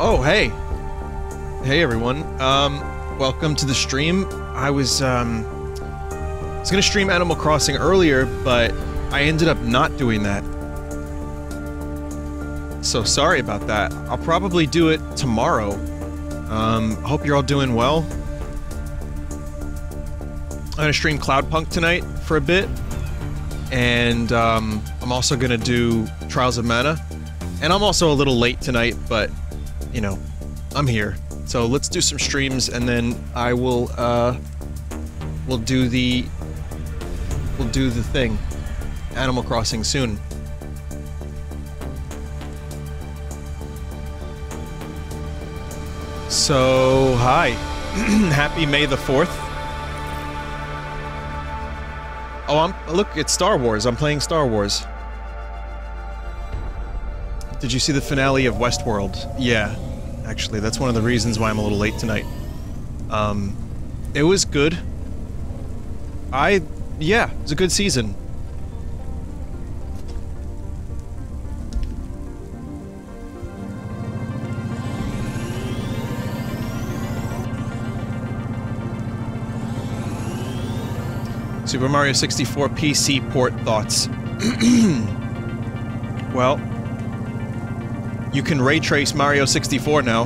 Oh, hey. Hey, everyone. Welcome to the stream. I was gonna stream Animal Crossing earlier, but I ended up not doing that. So sorry about that. I'll probably do it tomorrow. Hope you're all doing well. I'm gonna stream Cloudpunk tonight for a bit. And, I'm also gonna do Trials of Mana. And I'm also a little late tonight, but, you know, I'm here. So let's do some streams, and then I will, we'll do the thing. Animal Crossing soon. So, hi. Happy May the 4th. Oh, look, it's Star Wars. I'm playing Star Wars. Did you see the finale of Westworld? Yeah. Actually, that's one of the reasons why I'm a little late tonight. It was good. Yeah, it was a good season. Super Mario 64 PC port thoughts. Well, you can ray trace Mario 64 now.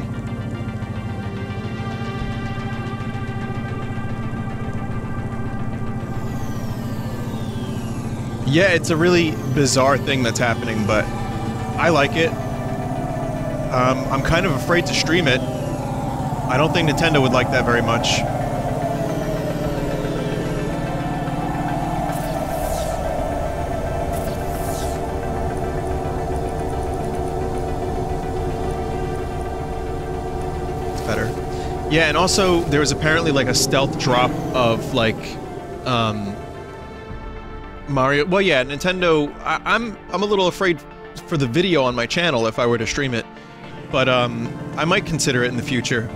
Yeah, it's a really bizarre thing that's happening, but I like it. I'm kind of afraid to stream it. I don't think Nintendo would like that very much. Yeah, and also, there was apparently, like, a stealth drop of, like, Mario... Well, yeah, Nintendo... I'm a little afraid for the video on my channel if I were to stream it. But, I might consider it in the future.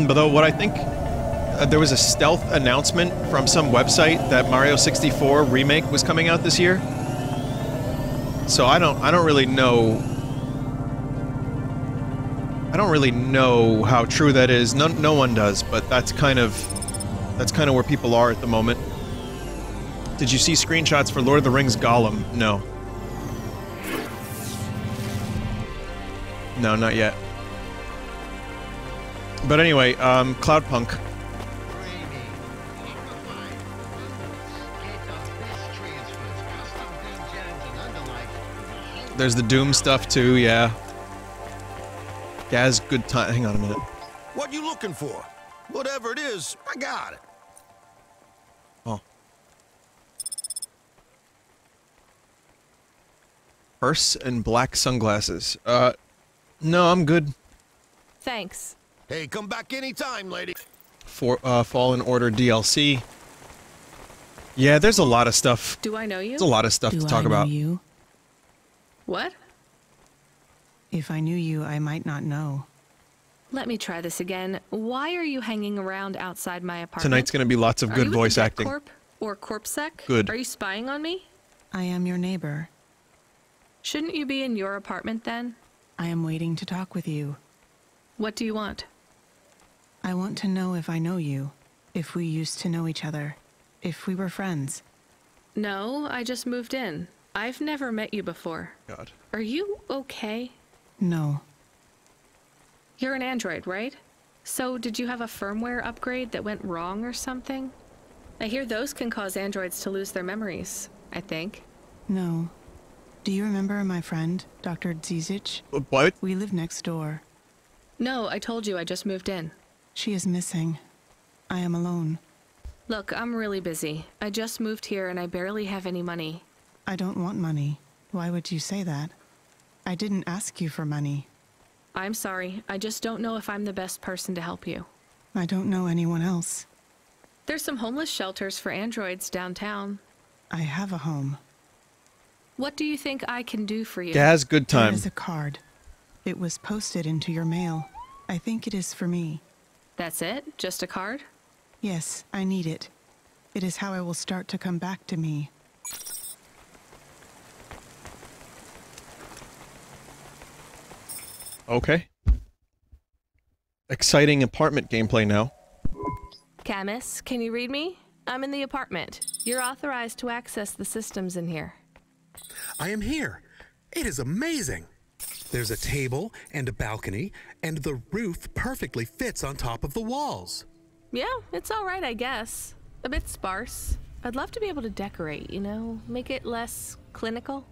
But though, what I think... there was a stealth announcement from some website that Mario 64 Remake was coming out this year. So I don't really know... I don't really know how true that is. No one does, but that's kind of where people are at the moment. Did you see screenshots for Lord of the Rings Gollum? No. No, not yet. But anyway, Cloudpunk. There's the Doom stuff too, yeah. Gaz, good time. Hang on a minute. What you looking for? Whatever it is, I got it. Oh. Purse and black sunglasses. No, I'm good. Thanks. Hey, come back anytime, lady. For, Fallen Order DLC. Yeah, there's a lot of stuff. Do I know you? There's a lot of stuff to talk about. Do I know you? What? If I knew you, I might not know. Let me try this again. Why are you hanging around outside my apartment? Tonight's gonna be lots of good voice acting. Corp or CorpSec? Good. Are you spying on me? I am your neighbor. Shouldn't you be in your apartment then? I am waiting to talk with you. What do you want? I want to know if I know you. If we used to know each other. If we were friends. No, I just moved in. I've never met you before. God. Are you okay? No. You're an android, right? So, did you have a firmware upgrade that went wrong or something? I hear those can cause androids to lose their memories, I think. No. Do you remember my friend, Dr. Zizic? What? We live next door. No, I told you I just moved in. She is missing. I am alone. Look, I'm really busy. I just moved here and I barely have any money. I don't want money. Why would you say that? I didn't ask you for money. I'm sorry. I just don't know if I'm the best person to help you. I don't know anyone else. There's some homeless shelters for androids downtown. I have a home. What do you think I can do for you? Gaz, good There time. is a card. It was posted into your mail. I think it is for me. That's it? Just a card? Yes, I need it. It is how I will start to come back to me. Okay. exciting apartment gameplay now. Camus, can you read me? I'm in the apartment. You're authorized to access the systems in here. I am here. It is amazing. There's a table and a balcony, and the roof perfectly fits on top of the walls. Yeah, it's all right, I guess. A bit sparse. I'd love to be able to decorate, you know, make it less clinical.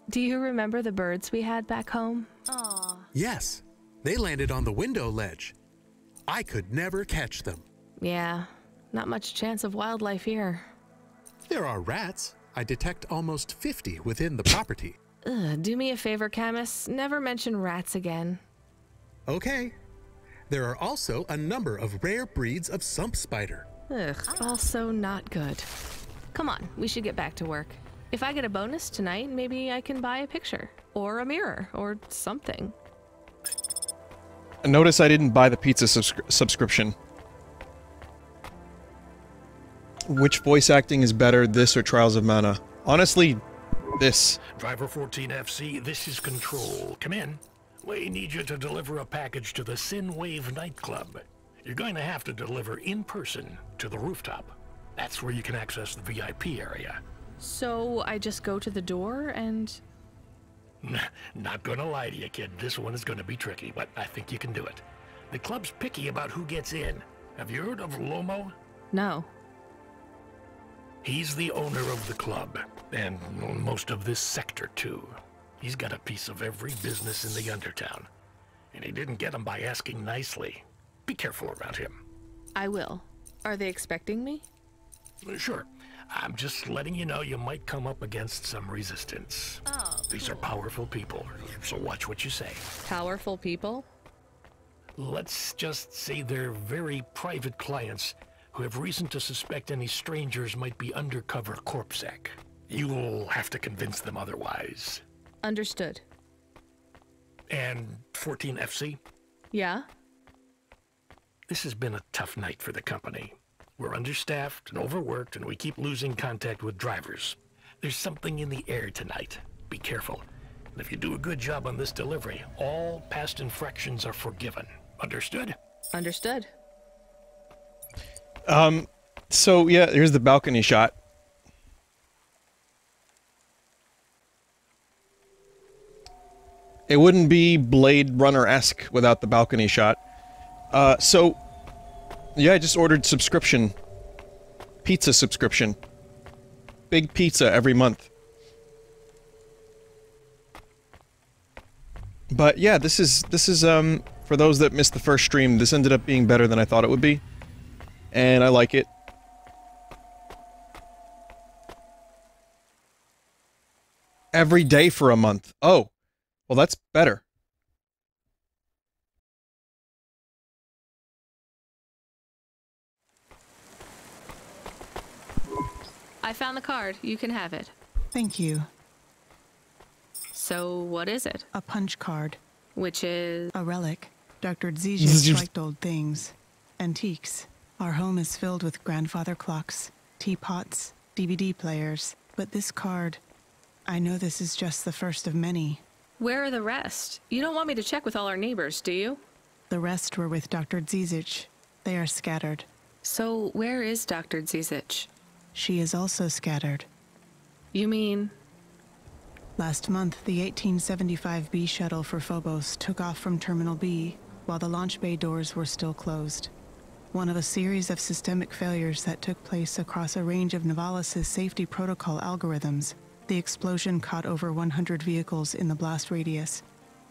Do you remember the birds we had back home? Aw. Yes, they landed on the window ledge. I could never catch them. Yeah, not much chance of wildlife here. There are rats. I detect almost 50 within the property. Ugh, do me a favor, Camus. Never mention rats again. Okay. There are also a number of rare breeds of sump spider. Ugh, also not good. Come on, we should get back to work. If I get a bonus tonight, maybe I can buy a picture, or a mirror, or something. Notice I didn't buy the pizza subscription. Which voice acting is better, this or Trials of Mana? Honestly, this. Driver 14FC, this is Control. Come in. We need you to deliver a package to the Sinwave nightclub. You're going to have to deliver in person to the rooftop. That's where you can access the VIP area. So I just go to the door and... Not gonna lie to you, kid. This one is gonna be tricky, but I think you can do it. The club's picky about who gets in. Have you heard of Lomo? No. He's the owner of the club, and most of this sector, too. He's got a piece of every business in the Undertown. And he didn't get them by asking nicely. Be careful around him. I will. Are they expecting me? Sure. I'm just letting you know you might come up against some resistance. Oh, These are powerful people, so watch what you say. Powerful people? Let's just say they're very private clients who have reason to suspect any strangers might be undercover corpsec. You'll have to convince them otherwise. Understood. And 14FC? Yeah? This has been a tough night for the company. We're understaffed and overworked, and we keep losing contact with drivers. There's something in the air tonight. Be careful. And if you do a good job on this delivery, all past infractions are forgiven. Understood? Understood. So yeah, here's the balcony shot. It wouldn't be Blade Runner-esque without the balcony shot. So yeah, I just ordered subscription. Pizza subscription. Big pizza every month. But yeah, this is for those that missed the first stream, this ended up being better than I thought it would be. And I like it. Every day for a month. Oh, well that's better. I found the card. You can have it. Thank you. So, what is it? A punch card. Which is... A relic. Dr. Zijis liked old things. Antiques. Our home is filled with grandfather clocks, teapots, DVD players. But this card... I know this is just the first of many. Where are the rest? You don't want me to check with all our neighbors, do you? The rest were with Dr. Zizic. They are scattered. So, where is Dr. Zizic? She is also scattered. You mean... Last month, the 1875 B shuttle for Phobos took off from Terminal B, while the launch bay doors were still closed. One of a series of systemic failures that took place across a range of Novalis' safety protocol algorithms, the explosion caught over 100 vehicles in the blast radius,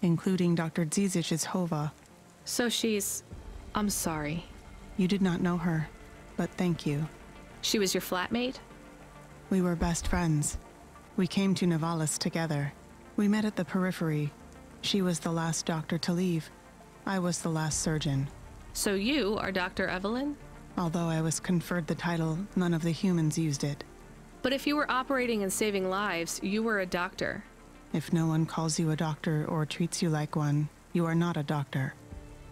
including Dr. Zizic's Hova. So she's... I'm sorry. You did not know her, but thank you. She was your flatmate? We were best friends. We came to Novalis together. We met at the periphery. She was the last doctor to leave. I was the last surgeon. So you are Dr. Evelyn? Although I was conferred the title, none of the humans used it. But if you were operating and saving lives, you were a doctor. If no one calls you a doctor or treats you like one, you are not a doctor.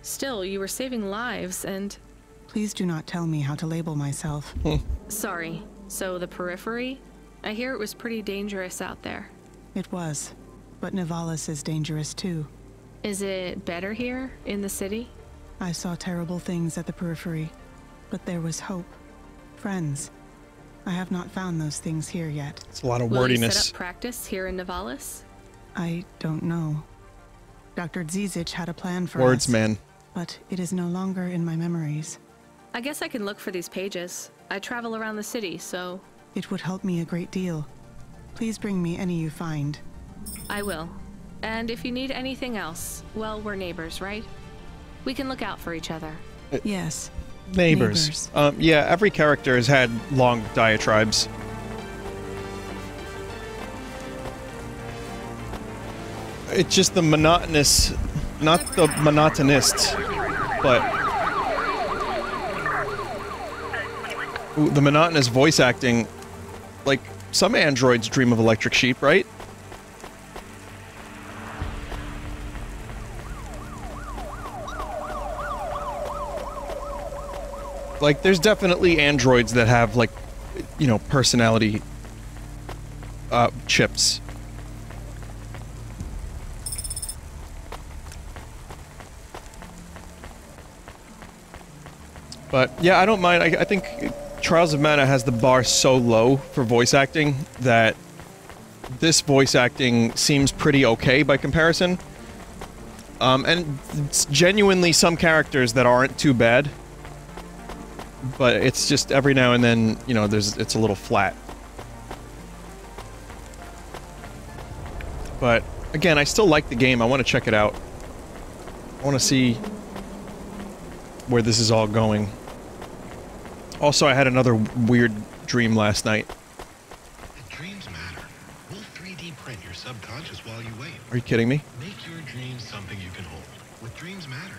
Still, you were saving lives and... Please do not tell me how to label myself. Sorry. So the periphery? I hear it was pretty dangerous out there. It was. But Novalis is dangerous too. Is it better here, in the city? I saw terrible things at the periphery, but there was hope. Friends. I have not found those things here yet. It's a lot of Will you wordiness. set up practice here in Nivalis? I don't know. Dr. Zizic had a plan for Words, us, man. but it is no longer in my memories. I guess I can look for these pages. I travel around the city, so... It would help me a great deal. Please bring me any you find. I will. And if you need anything else, well, we're neighbors, right? We can look out for each other. Yes. Neighbors. Yeah, every character has had long diatribes. It's just the monotonous, not the monotonists, but the monotonous voice acting. Like, some androids dream of electric sheep, right? Like, there's definitely androids that have, like, you know, personality, chips. But, yeah, I don't mind. I think Trials of Mana has the bar so low for voice acting that this voice acting seems pretty okay by comparison. And it's genuinely some characters that aren't too bad. But it's just every now and then, you know, it's a little flat. But, again, I still like the game. I want to check it out. I want to see where this is all going. Also, I had another weird dream last night. Dreams matter. We'll 3D print your subconscious while you wait. Are you kidding me? Make your dreams something you can hold. With Dreams Matter.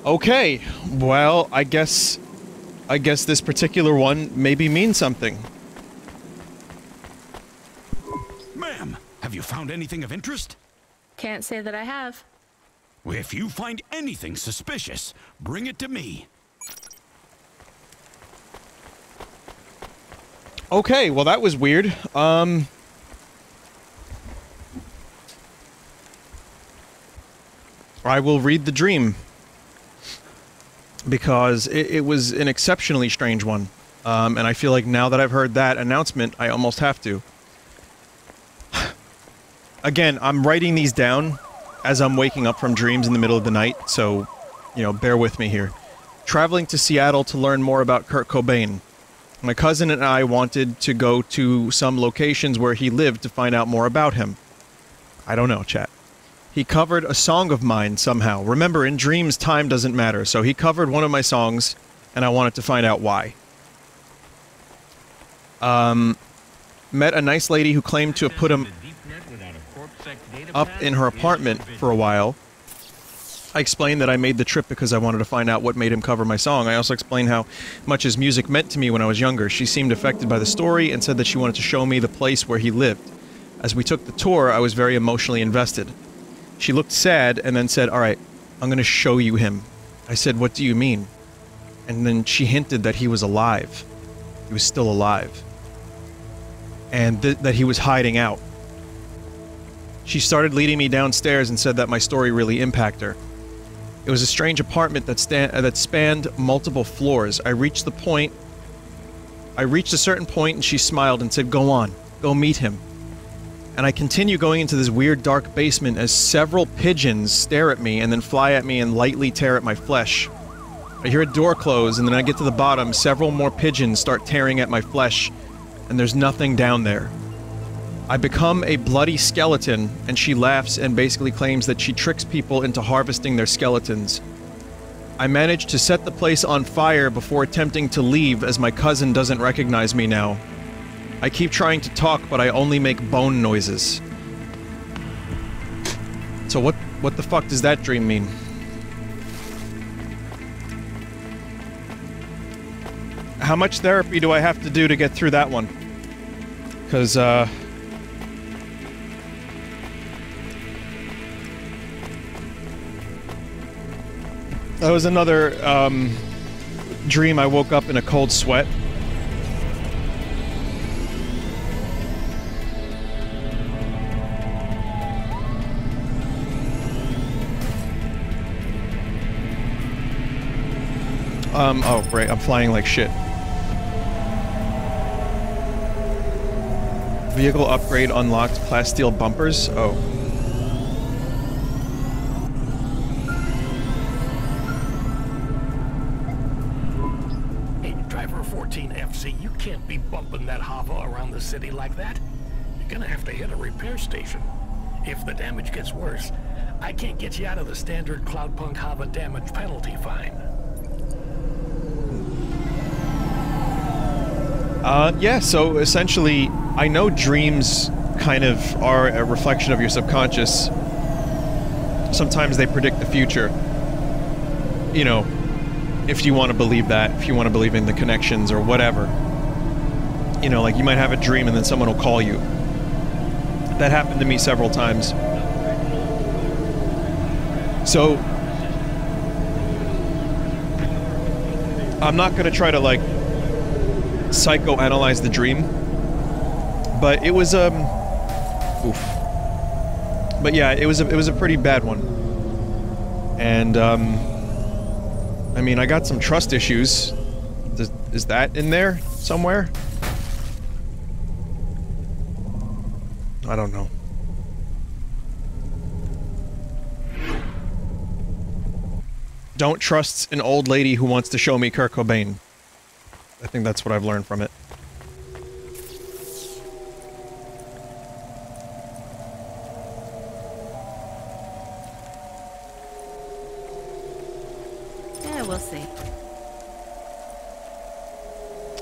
Okay, well, I guess this particular one maybe means something. Ma'am, have you found anything of interest? Can't say that I have. If you find anything suspicious, bring it to me. Okay, well that was weird. I will read the dream. Because it was an exceptionally strange one. And I feel like now that I've heard that announcement, I almost have to. Again, I'm writing these down as I'm waking up from dreams in the middle of the night, so, you know, bear with me here. Traveling to Seattle to learn more about Kurt Cobain. My cousin and I wanted to go to some locations where he lived to find out more about him. I don't know, chat. He covered a song of mine somehow. Remember, in dreams, time doesn't matter, so he covered one of my songs, and I wanted to find out why. Met a nice lady who claimed to have put him up in her apartment for a while. I explained that I made the trip because I wanted to find out what made him cover my song. I also explained how much his music meant to me when I was younger. She seemed affected by the story and said that she wanted to show me the place where he lived. As we took the tour, I was very emotionally invested. She looked sad and then said, "Alright, I'm gonna show you him." I said, "What do you mean?" And then she hinted that he was alive. He was still alive. And that he was hiding out. She started leading me downstairs and said that my story really impacted her. It was a strange apartment that spanned multiple floors. I reached a certain point and she smiled and said, "Go on, go meet him." And I continue going into this weird dark basement as several pigeons stare at me and then fly at me and lightly tear at my flesh. I hear a door close and then I get to the bottom, several more pigeons start tearing at my flesh, and there's nothing down there. I become a bloody skeleton, and she laughs and basically claims that she tricks people into harvesting their skeletons. I manage to set the place on fire before attempting to leave as my cousin doesn't recognize me now. I keep trying to talk, but I only make bone noises. So what the fuck does that dream mean? How much therapy do I have to do to get through that one? 'Cause, that was another, dream. I woke up in a cold sweat. Oh, right, I'm flying like shit. Vehicle upgrade unlocked plasteel bumpers? Oh. Hey, driver 14FC, you can't be bumping that Hava around the city like that. You're gonna have to hit a repair station. If the damage gets worse, I can't get you out of the standard Cloudpunk Hava damage penalty fine. Yeah, so essentially, I know dreams kind of are a reflection of your subconscious. Sometimes they predict the future. You know, if you want to believe that, if you want to believe in the connections or whatever. You know, like you might have a dream and then someone will call you. That happened to me several times. So, I'm not going to try to, like, psychoanalyze the dream, but it was oof. But yeah, it was a pretty bad one. And I mean, I got some trust issues. Is that in there somewhere? I don't know. Don't trust an old lady who wants to show me Kurt Cobain. I think that's what I've learned from it. Yeah, we'll see.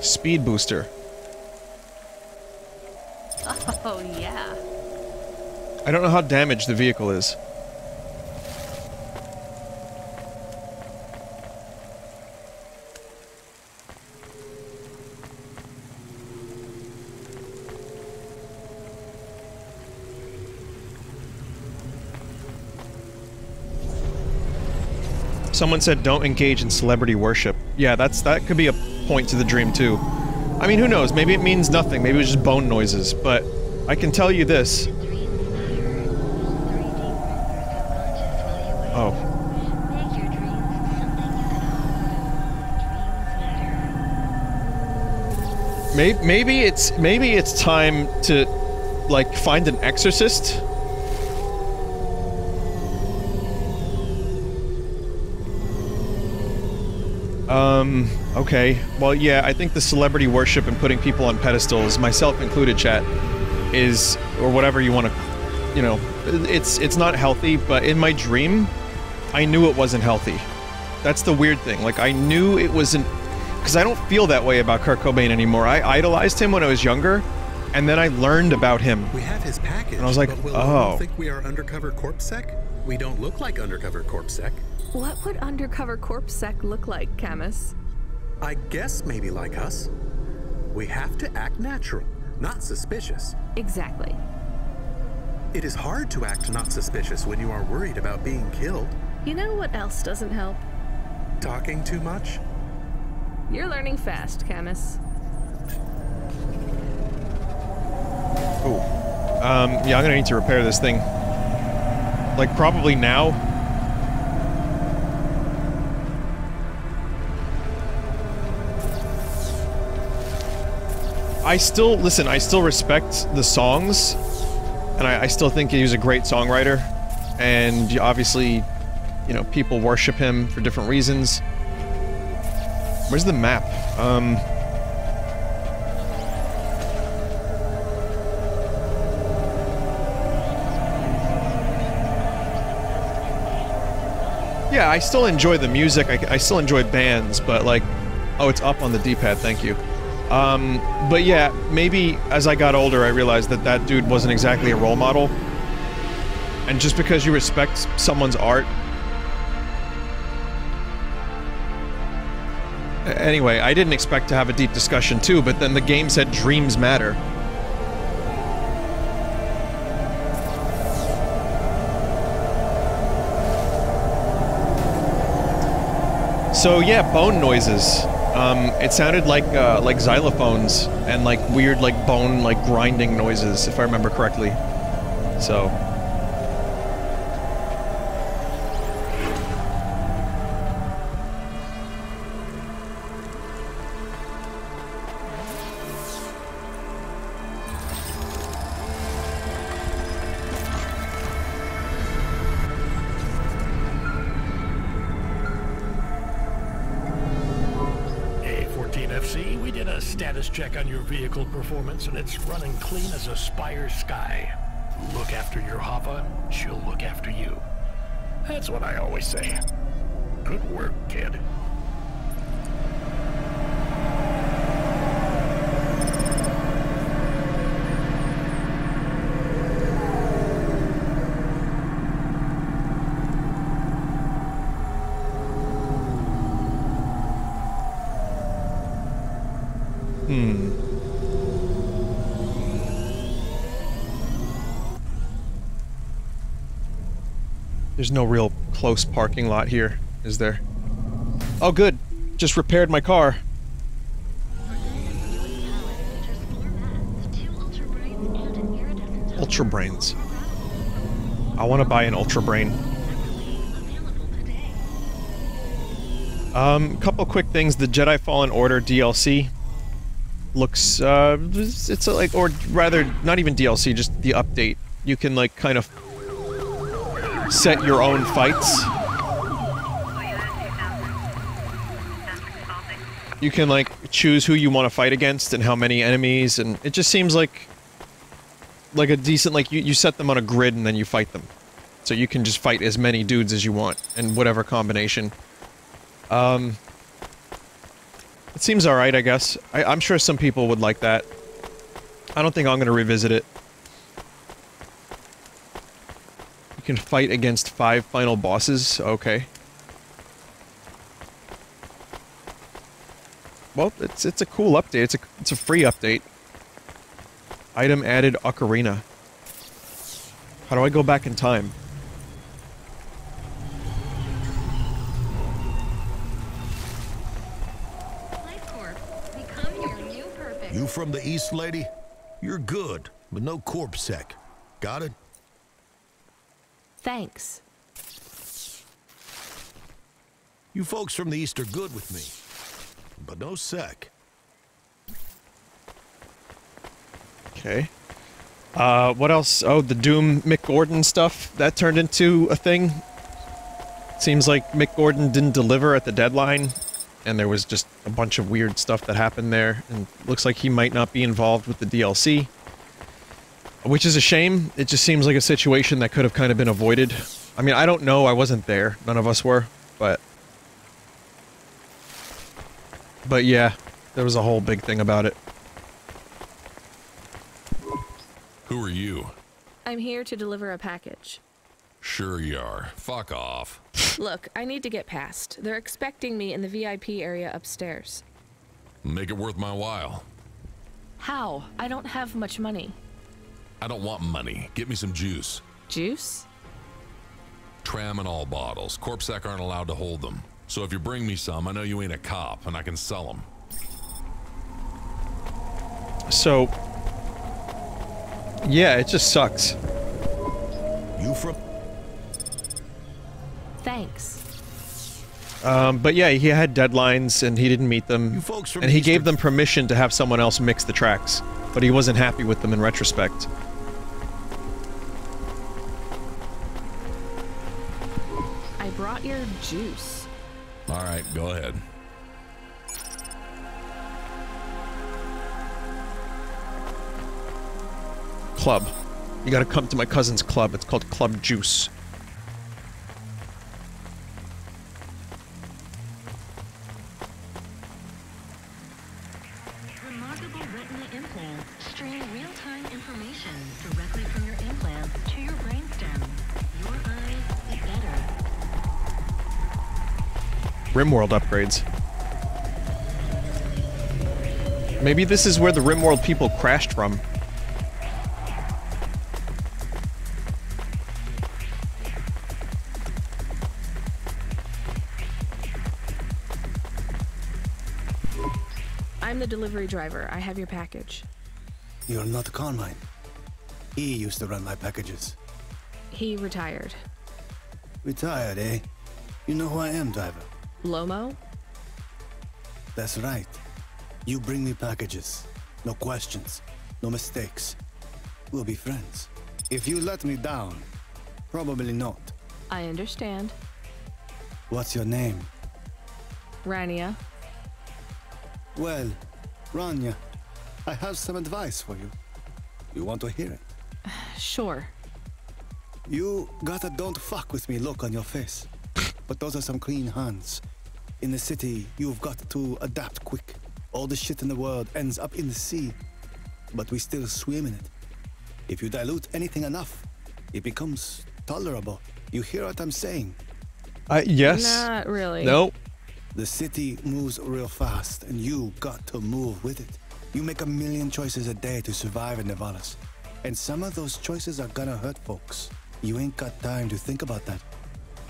Speed booster. Oh, yeah. I don't know how damaged the vehicle is. Someone said don't engage in celebrity worship. Yeah, that could be a point to the dream too. I mean, who knows? Maybe it means nothing. Maybe it was just bone noises. But I can tell you this. Oh. Maybe it's time to, like, find an exorcist. Okay. Well, yeah, I think the celebrity worship and putting people on pedestals, myself included, chat, is, or whatever you want to, you know, it's not healthy, but in my dream, I knew it wasn't healthy. That's the weird thing. Like, I knew it wasn't, because I don't feel that way about Kurt Cobain anymore. I idolized him when I was younger, and then I learned about him. We have his package, and I was like, but will oh. think we are undercover corpsec? We don't look like undercover corpsec. What would undercover corpsec look like, Camus? I guess maybe like us. We have to act natural, not suspicious. Exactly. It is hard to act not suspicious when you are worried about being killed. You know what else doesn't help? Talking too much? You're learning fast, Camus. Ooh. Yeah, I'm gonna need to repair this thing. Like, probably now. I still respect the songs, and I still think he was a great songwriter, and obviously, you know, people worship him for different reasons. Where's the map? Yeah, I still enjoy the music, I still enjoy bands, but like, oh, it's up on the D-pad, thank you. But yeah, maybe as I got older, I realized that that dude wasn't exactly a role model. And just because you respect someone's art... Anyway, I didn't expect to have a deep discussion too, but then the game said dreams matter. So yeah, bone noises. It sounded like xylophones and like weird like bone like grinding noises, if I remember correctly. So. we did a status check on your vehicle performance, and it's running clean as a Spire Sky. Look after your Hava, she'll look after you. That's what I always say. Good work, kid. There's no real close parking lot here, is there? Oh, good. Just repaired my car. Ultra Brains. I want to buy an Ultra Brain. Couple quick things. The Jedi Fallen Order DLC looks, it's like, or rather, not even DLC, just the update. You can, like, kind of set your own fights. You can, like, choose who you want to fight against and how many enemies, and it just seems like a decent, like, you set them on a grid and then you fight them. So you can just fight as many dudes as you want, in whatever combination. It seems alright, I guess. I'm sure some people would like that. I don't think I'm gonna revisit it. You can fight against 5 final bosses? Okay. Well, it's a cool update. It's a free update. Item added Ocarina. How do I go back in time? You from the East, lady? You're good, but no corp sec. Got it? Thanks. You folks from the East are good with me, but no sec. Okay. What else? Oh, the Doom Mick Gordon stuff. That turned into a thing. Seems like Mick Gordon didn't deliver at the deadline, and there was just a bunch of weird stuff that happened there, and looks like he might not be involved with the DLC. Which is a shame. It just seems like a situation that could have kind of been avoided. I mean, I don't know. I wasn't there. None of us were, but yeah, there was a whole big thing about it. Who are you? I'm here to deliver a package. Sure you are. Fuck off. Look, I need to get past. They're expecting me in the VIP area upstairs. Make it worth my while. How? I don't have much money. I don't want money. Get me some juice. Juice? Tramadol bottles. Corpsec aren't allowed to hold them. So if you bring me some, I know you ain't a cop, and I can sell them. So, yeah, it just sucks. You from? Thanks. But yeah, he had deadlines and he didn't meet them. You folks from and he Eastern- gave them permission to have someone else mix the tracks, but he wasn't happy with them in retrospect. I brought your juice. All right, go ahead. Club. You gotta come to my cousin's club. It's called Club Juice. Remarkable retina implants stream real-time information directly from your implant to your brainstem. Your eyes better. RimWorld upgrades. Maybe this is where the RimWorld people crashed from. I'm the delivery driver. I have your package. You're not Carmine. He used to run my packages. He retired. Retired, eh? You know who I am, driver. Lomo? That's right. You bring me packages. No questions. No mistakes. We'll be friends. If you let me down, probably not. I understand. What's your name? Rania. Well, Rania, I have some advice for you. You want to hear it? Sure. You got a don't fuck with me look on your face. But those are some clean hands. In the city, you've got to adapt quick. All the shit in the world ends up in the sea. But we still swim in it. If you dilute anything enough, it becomes tolerable. You hear what I'm saying? Yes. Not really. No. The city moves real fast, and you got to move with it. You make a million choices a day to survive in Nevalis. And some of those choices are gonna hurt folks. You ain't got time to think about that.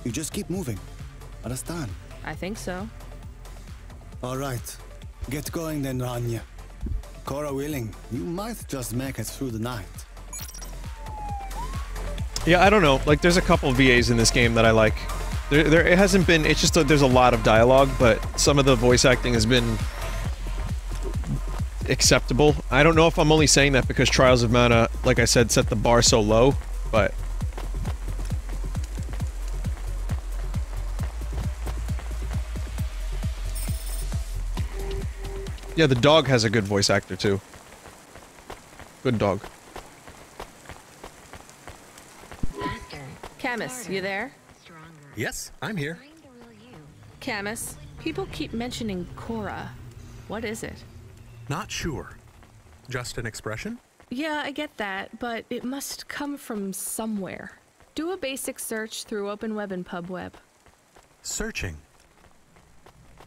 You just keep moving. Understand? I think so. All right. Get going then, Rania. Cora willing, you might just make it through the night. Yeah, I don't know. Like, there's a couple VAs in this game that I like. It hasn't been... It's just there's a lot of dialogue, but some of the voice acting has been acceptable. I don't know if I'm only saying that because Trials of Mana, like I said, set the bar so low, but... Yeah, the dog has a good voice actor, too. Good dog. Camus, you there? Yes, I'm here. Camus, people keep mentioning Cora. What is it? Not sure. Just an expression? Yeah, I get that, but it must come from somewhere. Do a basic search through Open Web and PubWeb. Searching.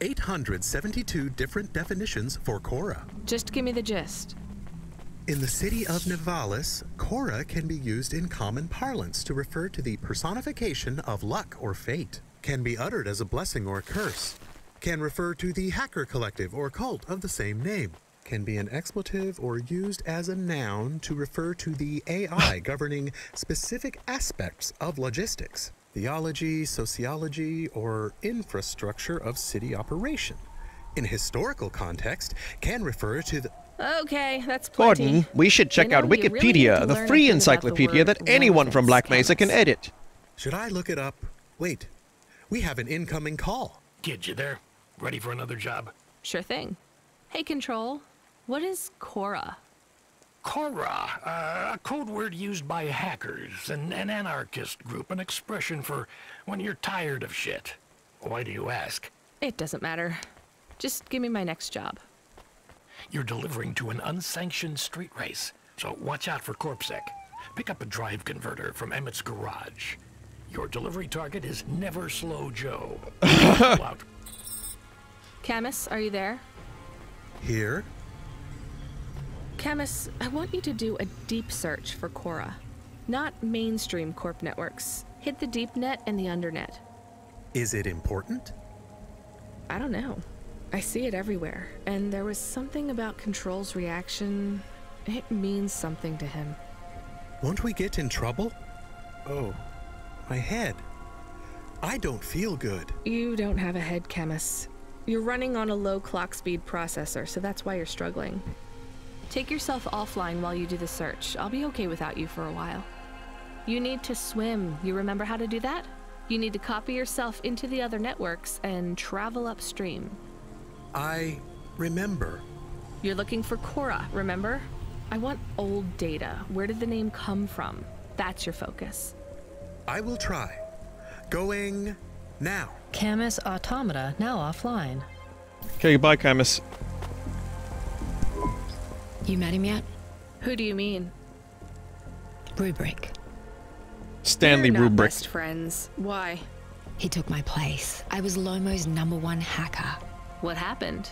872 different definitions for Cora. Just give me the gist. In the city of Nevalis, Cora can be used in common parlance to refer to the personification of luck or fate. Can be uttered as a blessing or a curse. Can refer to the hacker collective or cult of the same name. Can be an expletive or used as a noun to refer to the AI governing specific aspects of logistics, theology, sociology, or infrastructure of city operation. In historical context, can refer to the... Okay, that's plenty. Gordon, we should check out Wikipedia, the free encyclopedia that anyone from Black Mesa can edit. Should I look it up? Wait, we have an incoming call. Kid, you there? Ready for another job? Sure thing. Hey, Control, what is Cora? Cora, a code word used by hackers, an anarchist group, an expression for when you're tired of shit. Why do you ask? It doesn't matter. Just give me my next job. You're delivering to an unsanctioned street race, so watch out for CorpSec. Pick up a drive converter from Emmett's garage. Your delivery target is Never Slow Joe. Out. Camus, are you there? Here? Camus, I want you to do a deep search for Cora. Not mainstream corp networks. Hit the deep net and the undernet. Is it important? I don't know. I see it everywhere, and there was something about Control's reaction. It means something to him. Won't we get in trouble? Oh, my head. I don't feel good. You don't have a head, Camus. You're running on a low clock speed processor, so that's why you're struggling. Take yourself offline while you do the search. I'll be okay without you for a while. You need to swim. You remember how to do that? You need to copy yourself into the other networks and travel upstream. I remember. You're looking for Cora, remember? I want old data. Where did the name come from? That's your focus. I will try. Going now. Camus Automata now offline. Okay, goodbye, Camus. You met him yet? Who do you mean? Rubric. Stanley We're not Rubric. best friends. Why? He took my place. I was Lomo's #1 hacker. What happened?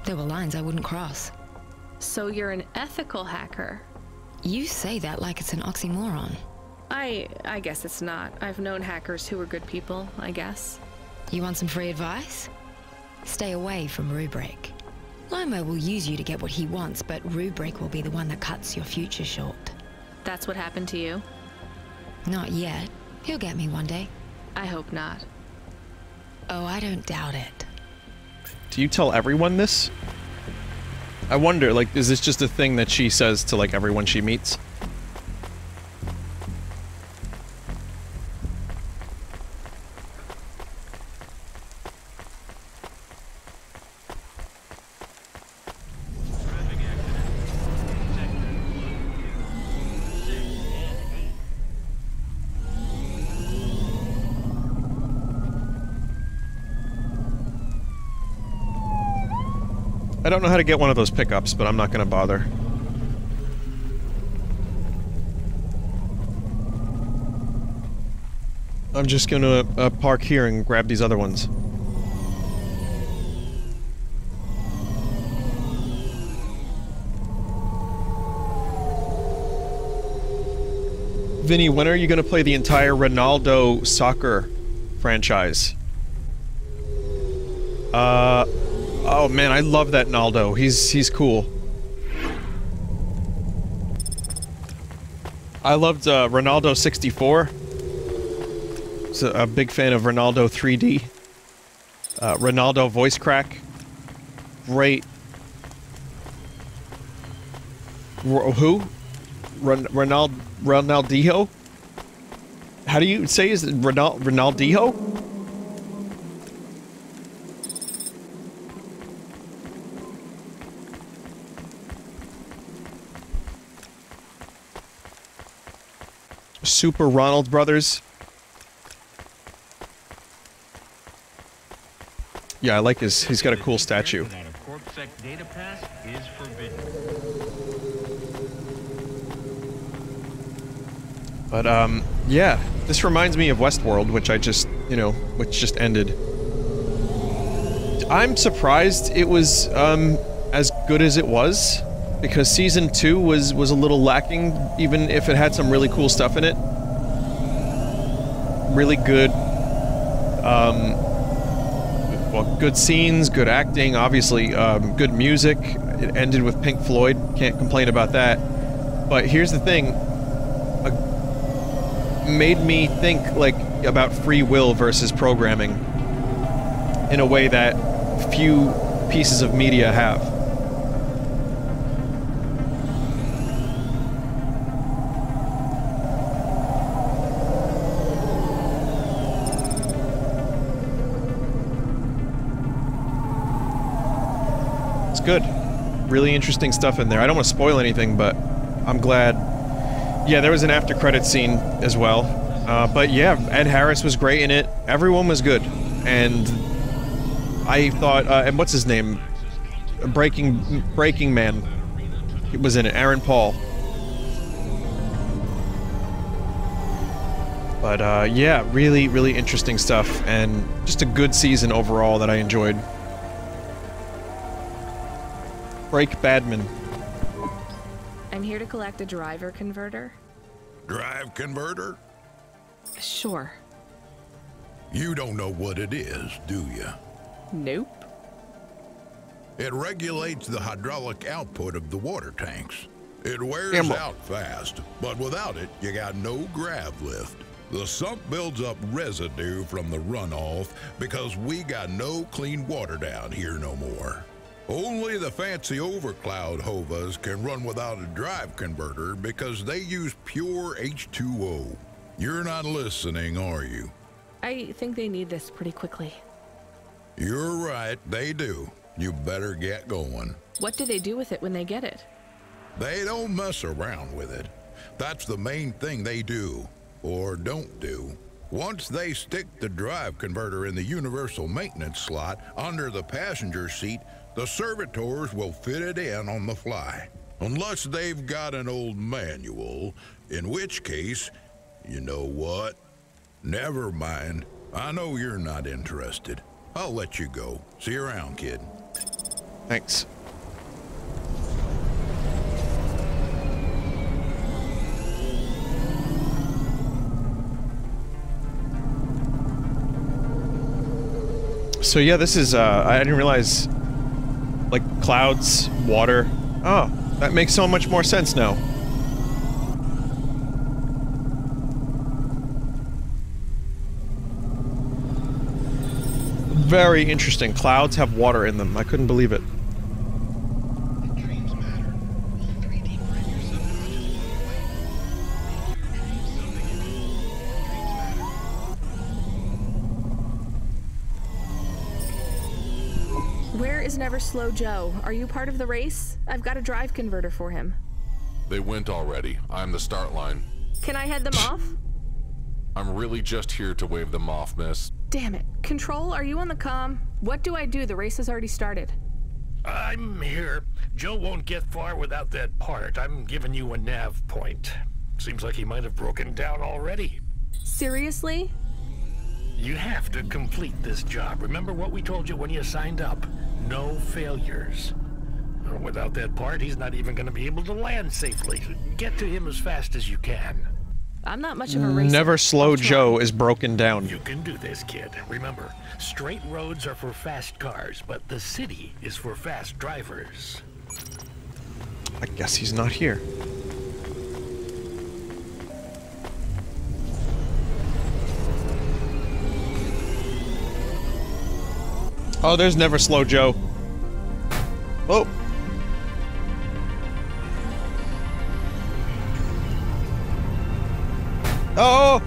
There were lines I wouldn't cross. So you're an ethical hacker? You say that like it's an oxymoron. I guess it's not. I've known hackers who were good people, I guess. You want some free advice? Stay away from Rubric. Lomo will use you to get what he wants, but Rubric will be the one that cuts your future short. That's what happened to you? Not yet. He'll get me one day. I hope not. Oh, I don't doubt it. Do you tell everyone this? I wonder, like, is this just a thing that she says to, like, everyone she meets? don't know how to get one of those pickups, but I'm not gonna bother. I'm just gonna park here and grab these other ones. Vinny, when are you gonna play the entire Ronaldo soccer franchise? Oh man, I love that Naldo. He's cool. I loved Ronaldo 64. So a big fan of Ronaldo 3D. Ronaldo voice crack. Great. Who? Ronaldinho? How do you say is it Ronaldinho? Super Ronald Brothers. Yeah, I like he's got a cool statue. But, yeah, this reminds me of Westworld, which I just, you know, which just ended. I'm surprised it was, as good as it was, because Season 2 was a little lacking, even if it had some really cool stuff in it. Really good, well, good scenes, good acting, obviously, good music. It ended with Pink Floyd, can't complain about that. But here's the thing, made me think, like, about free will versus programming in a way that few pieces of media have. It's good. Really interesting stuff in there. I don't want to spoil anything, but I'm glad. Yeah, there was an after credit scene as well. But yeah, Ed Harris was great in it. Everyone was good. And I thought, and what's his name? Breaking Man. It was in it. Aaron Paul. But yeah, really, really interesting stuff. And just a good season overall that I enjoyed. Break Badman. I'm here to collect a driver converter. Drive converter? Sure. You don't know what it is, do you? Nope. It regulates the hydraulic output of the water tanks. It wears out fast, but without it, you got no grav lift. The sump builds up residue from the runoff because we got no clean water down here no more. Only the fancy overcloud hovas can run without a drive converter because they use pure H2O. You're not listening, are you? I think they need this pretty quickly. You're right, they do. You better get going. What do they do with it when they get it? They don't mess around with it. That's the main thing they do, or don't do. Once they stick the drive converter in the universal maintenance slot under the passenger seat, the servitors will fit it in on the fly. Unless they've got an old manual, in which case, you know what? Never mind. I know you're not interested. I'll let you go. See you around, kid. Thanks. So yeah, this is, I didn't realize, like, clouds, water. Oh, that makes so much more sense now. Very interesting. Clouds have water in them. I couldn't believe it. Where is Never Slow Joe? Are you part of the race? I've got a drive converter for him. They went already. I'm the start line. Can I head them off? I'm really just here to wave them off, miss. Damn it. Control, are you on the comm? What do I do? The race has already started. I'm here. Joe won't get far without that part. I'm giving you a nav point. Seems like he might have broken down already. Seriously? You have to complete this job. Remember what we told you when you signed up? No failures. Without that part, he's not even going to be able to land safely. Get to him as fast as you can. I'm not much of a racer. Never Slow Joe is broken down. You can do this, kid. Remember, straight roads are for fast cars, but the city is for fast drivers. I guess he's not here. Oh, there's Never Slow Joe. Oh. Oh!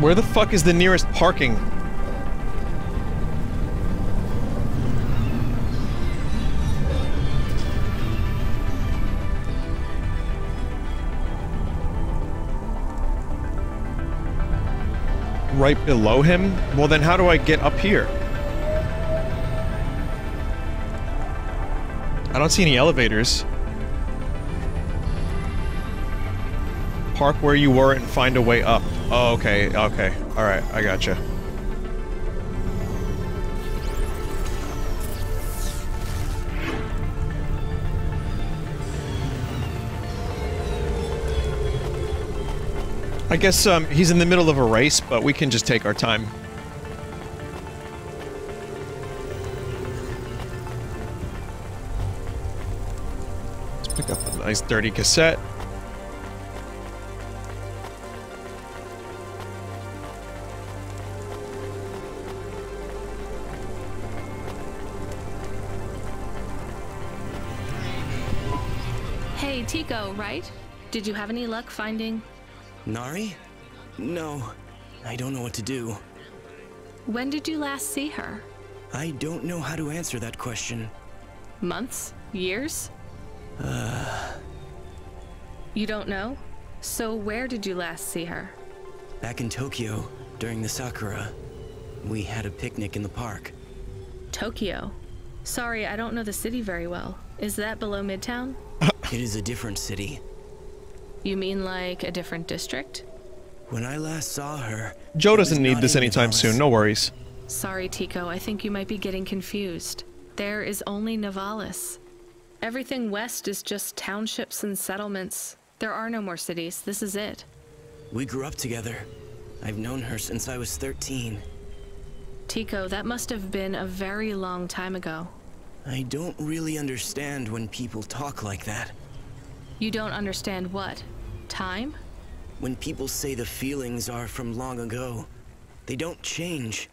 Where the fuck is the nearest parking? Right below him? Well, then how do I get up here? I don't see any elevators. Park where you were and find a way up. Oh, okay, okay. Alright, I gotcha. I guess, he's in the middle of a race, but we can just take our time. Let's pick up a nice dirty cassette. Hey, Tico, right? Did you have any luck finding... Nari? No. I don't know what to do. When did you last see her? I don't know how to answer that question. Months? Years? You don't know? So where did you last see her? Back in Tokyo, during the Sakura. We had a picnic in the park. Tokyo? Sorry, I don't know the city very well. Is that below Midtown? It is a different city. You mean like a different district? When I last saw her... Joe doesn't need this anytime soon, no worries. Sorry, Tico, I think you might be getting confused. There is only Nivalis. Everything west is just townships and settlements. There are no more cities, this is it. We grew up together. I've known her since I was 13. Tico, that must have been a very long time ago. I don't really understand when people talk like that. You don't understand what? Time? When people say the feelings are from long ago, they don't change.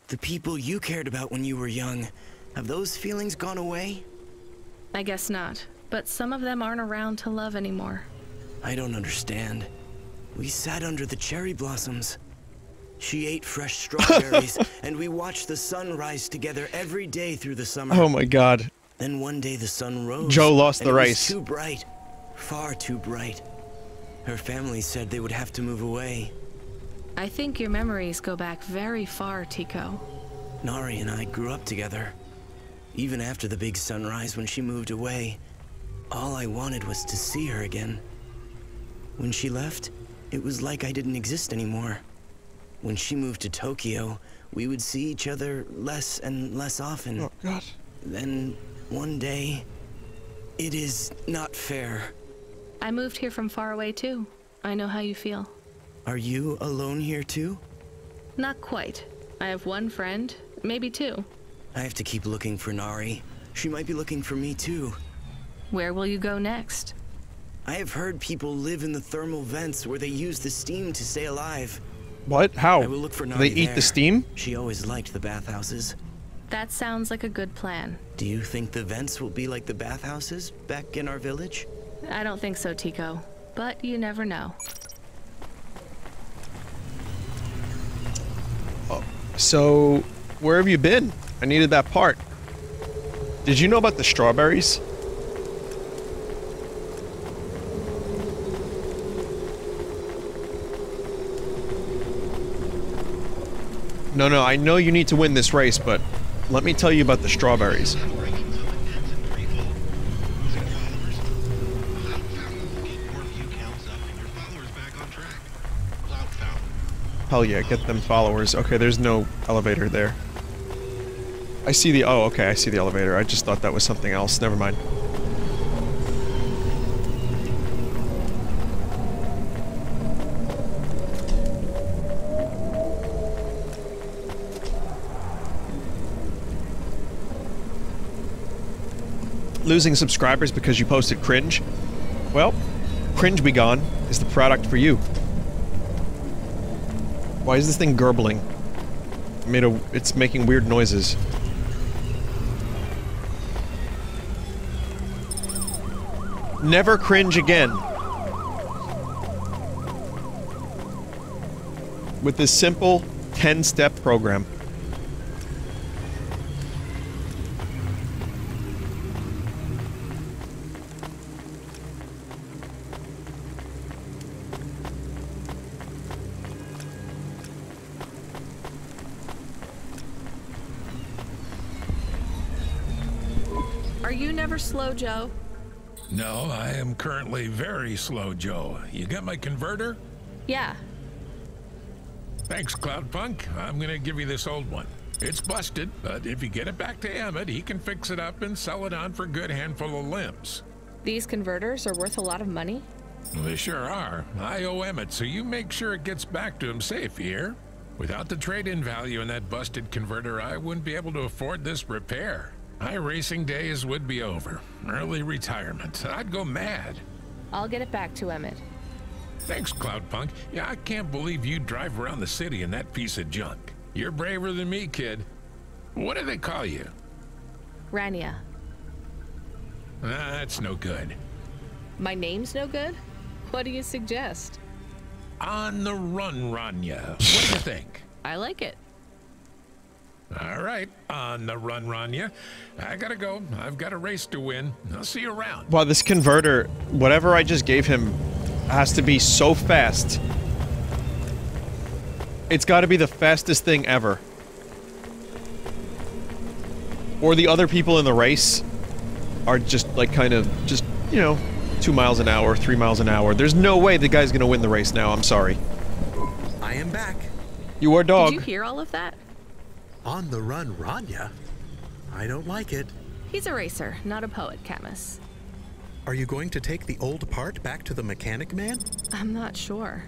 The people you cared about when you were young, have those feelings gone away? I guess not, but some of them aren't around to love anymore. I don't understand. We sat under the cherry blossoms. She ate fresh strawberries, and we watched the sun rise together every day through the summer. Oh my god. Then one day the sun rose. Joe lost the and it race. was too bright. Far too bright. Her family said they would have to move away. I think your memories go back very far, Tico. Nari and I grew up together. Even after the big sunrise when she moved away, all I wanted was to see her again. When she left, it was like I didn't exist anymore. When she moved to Tokyo, we would see each other less and less often. Oh, God. Then, one day, it is not fair. I moved here from far away, too. I know how you feel. Are you alone here, too? Not quite. I have one friend, maybe two. I have to keep looking for Nari. She might be looking for me, too. Where will you go next? I have heard people live in the thermal vents where they use the steam to stay alive. What? How? I will look for Do Nari they eat there. the steam? She always liked the bathhouses. That sounds like a good plan. Do you think the vents will be like the bathhouses back in our village? I don't think so, Tico. But you never know. Oh, so, where have you been? I needed that part. Did you know about the strawberries? No, no, I know you need to win this race, but let me tell you about the strawberries. Hell yeah, get them followers. Okay, there's no elevator there. I see the... Oh, okay, I see the elevator. I just thought that was something else. Never mind. Losing subscribers because you posted cringe? Well, cringe be gone is the product for you. Why is this thing gurgling? It's making weird noises. Never cringe again. With this simple 10-step program. Are you never slow, Joe? No, I am currently very slow, Joe. You got my converter? Yeah. Thanks, Cloudpunk. I'm gonna give you this old one. It's busted, but if you get it back to Emmett, he can fix it up and sell it on for a good handful of limbs. These converters are worth a lot of money? They sure are. I owe Emmett, so you make sure it gets back to him safe, you hear? Without the trade-in value in that busted converter, I wouldn't be able to afford this repair. My racing days would be over. Early retirement. I'd go mad. I'll get it back to Emmett. Thanks, Cloudpunk. Yeah, I can't believe you drive around the city in that piece of junk. You're braver than me, kid. What do they call you? Rania. That's no good. My name's no good? What do you suggest? On the run, Rania. What do you think? I like it. All right, on the run, Rania. I gotta go. I've got a race to win. I'll see you around. Wow, this converter, whatever I just gave him, has to be so fast. It's got to be the fastest thing ever. Or the other people in the race are just, like, kind of, just, you know, 2 miles an hour, 3 miles an hour. There's no way the guy's gonna win the race now, I'm sorry. I am back. You are dog. Did you hear all of that? On the run, Rania? I don't like it. He's a racer, not a poet, Camus. Are you going to take the old part back to the mechanic man? I'm not sure.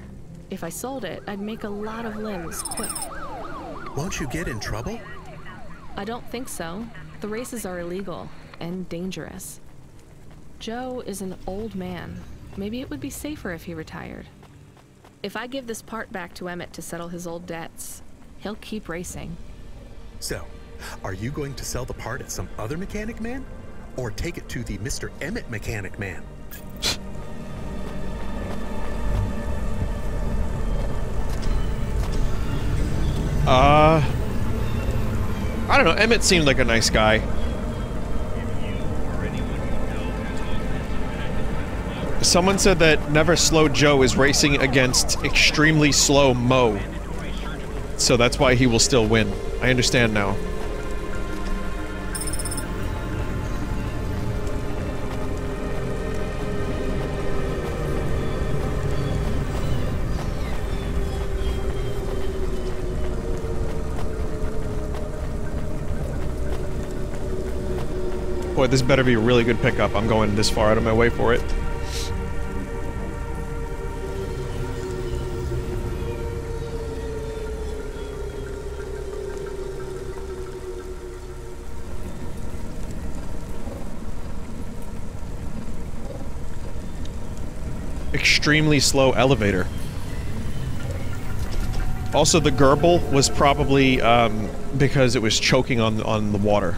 If I sold it, I'd make a lot of limbs quick. Won't you get in trouble? I don't think so. The races are illegal and dangerous. Joe is an old man. Maybe it would be safer if he retired. If I give this part back to Emmett to settle his old debts, he'll keep racing. So, are you going to sell the part at some other mechanic man? Or take it to the Mr. Emmett mechanic man? I don't know, Emmett seemed like a nice guy. Someone said that Never Slow Joe is racing against extremely slow Mo. So that's why he will still win. I understand now. Boy, this better be a really good pickup. I'm going this far out of my way for it. Extremely slow elevator. Also, the gurgle was probably because it was choking on the water.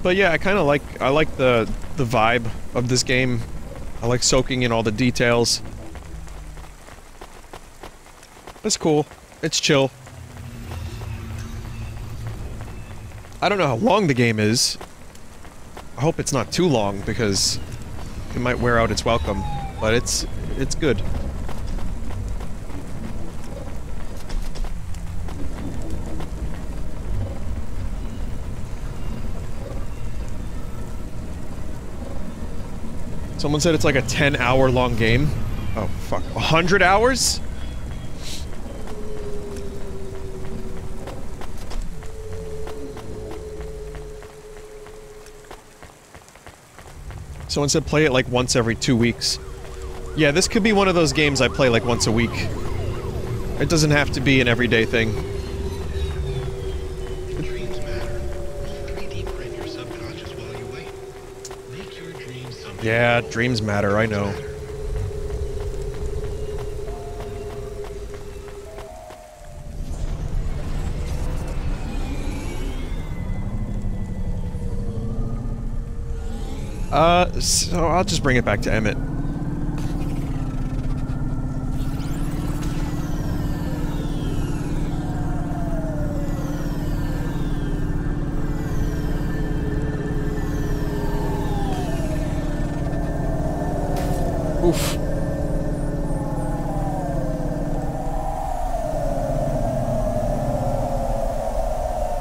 But yeah, I like the vibe of this game. I like soaking in all the details. It's cool. It's chill. I don't know how long the game is. I hope it's not too long because it might wear out its welcome, but it's good. Someone said it's like a 10-hour long game. Oh, fuck. 100 hours? Someone said play it like once every 2 weeks. Yeah, this could be one of those games I play like once a week. It doesn't have to be an everyday thing. Dreams matter. 3D print your subconscious while you wait. Make your dreams something. Yeah, dreams matter, I know. So I'll just bring it back to Emmett. Oof.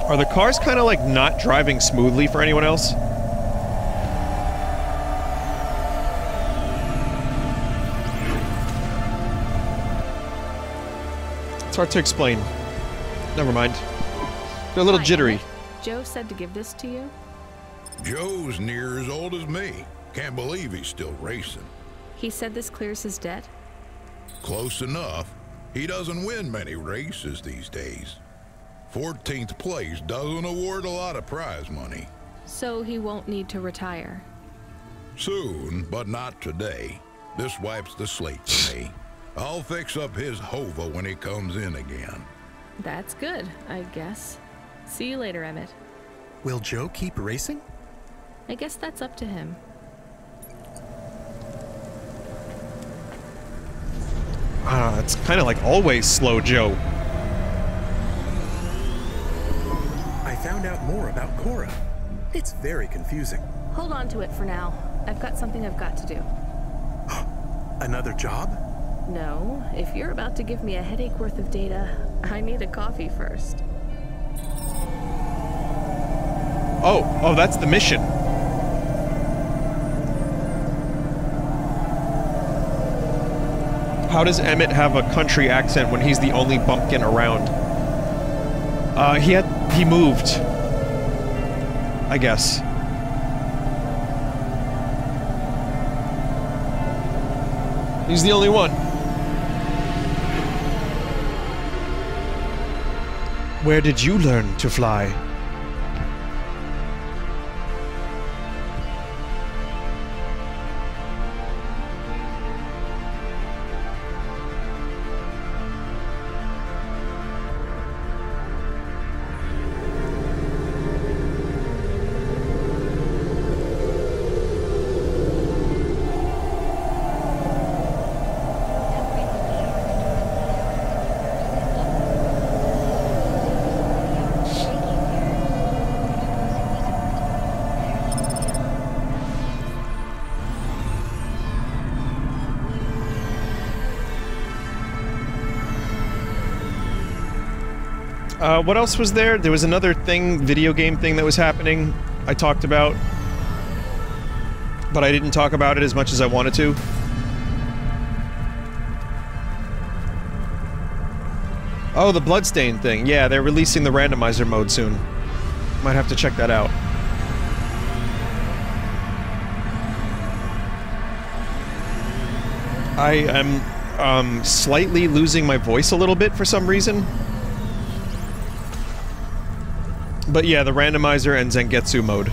Are the cars kind of like not driving smoothly for anyone else? It's hard to explain. Never mind. They're a little jittery. Joe said to give this to you? Joe's near as old as me. Can't believe he's still racing. He said this clears his debt? Close enough. He doesn't win many races these days. 14th place doesn't award a lot of prize money. So he won't need to retire? Soon, but not today. This wipes the slate for me. I'll fix up his hova when he comes in again. That's good, I guess. See you later, Emmett. Will Joe keep racing? I guess that's up to him. It's kind of like always slow Joe. I found out more about Cora. It's very confusing. Hold on to it for now. I've got something I've got to do. Another job? No, if you're about to give me a headache worth of data, I need a coffee first. Oh, that's the mission. How does Emmett have a country accent when he's the only bumpkin around? He moved. I guess. He's the only one. Where did you learn to fly? What else was there? There was another thing, video game thing that was happening I talked about. But I didn't talk about it as much as I wanted to. Oh, the Bloodstain thing. Yeah, they're releasing the randomizer mode soon. Might have to check that out. I am slightly losing my voice a little bit for some reason. But yeah, the randomizer and Zangetsu mode.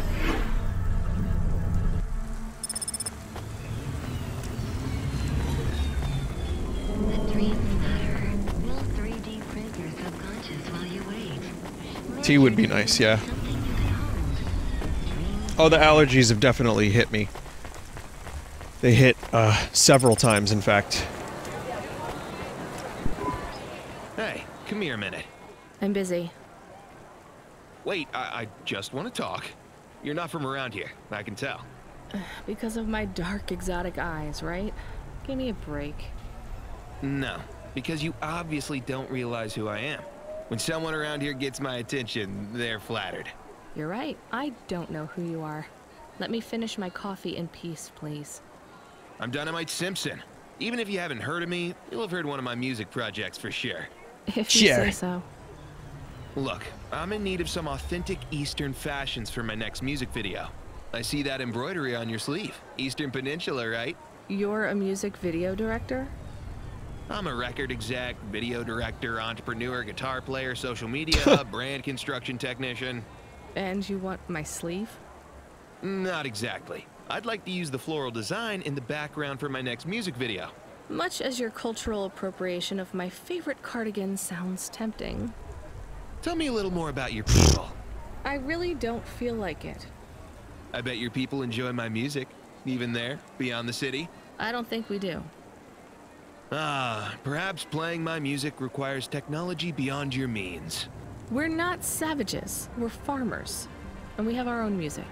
Tea would be nice, yeah. Oh, the allergies have definitely hit me. They hit, several times, in fact. Hey, come here a minute. I'm busy. Wait, I just want to talk. You're not from around here, I can tell. Because of my dark, exotic eyes, right? Give me a break. No, because you obviously don't realize who I am. When someone around here gets my attention, they're flattered. You're right. I don't know who you are. Let me finish my coffee in peace, please. I'm Dynamite Simpson. Even if you haven't heard of me, you'll have heard one of my music projects for sure. If you say so. Look, I'm in need of some authentic Eastern fashions for my next music video. I see that embroidery on your sleeve. Eastern Peninsula, right? You're a music video director? I'm a record exec, video director, entrepreneur, guitar player, social media, brand construction technician. And you want my sleeve? Not exactly. I'd like to use the floral design in the background for my next music video. Much as your cultural appropriation of my favorite cardigan sounds tempting. Tell me a little more about your people. I really don't feel like it. I bet your people enjoy my music, even there, beyond the city. I don't think we do. Perhaps playing my music requires technology beyond your means. We're not savages. We're farmers. And we have our own music.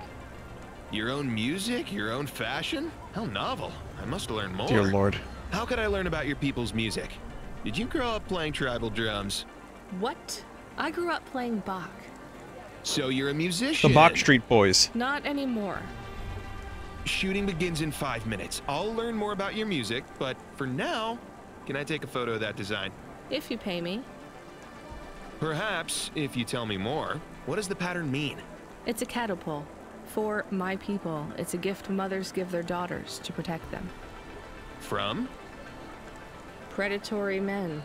Your own music? Your own fashion? How novel. I must learn more. Dear Lord. How could I learn about your people's music? Did you grow up playing tribal drums? What? I grew up playing Bach. So you're a musician? The Bach Street Boys. Not anymore. Shooting begins in 5 minutes. I'll learn more about your music, but for now, can I take a photo of that design? If you pay me. Perhaps, if you tell me more. What does the pattern mean? It's a catapult. For my people, it's a gift mothers give their daughters to protect them. From? Predatory men.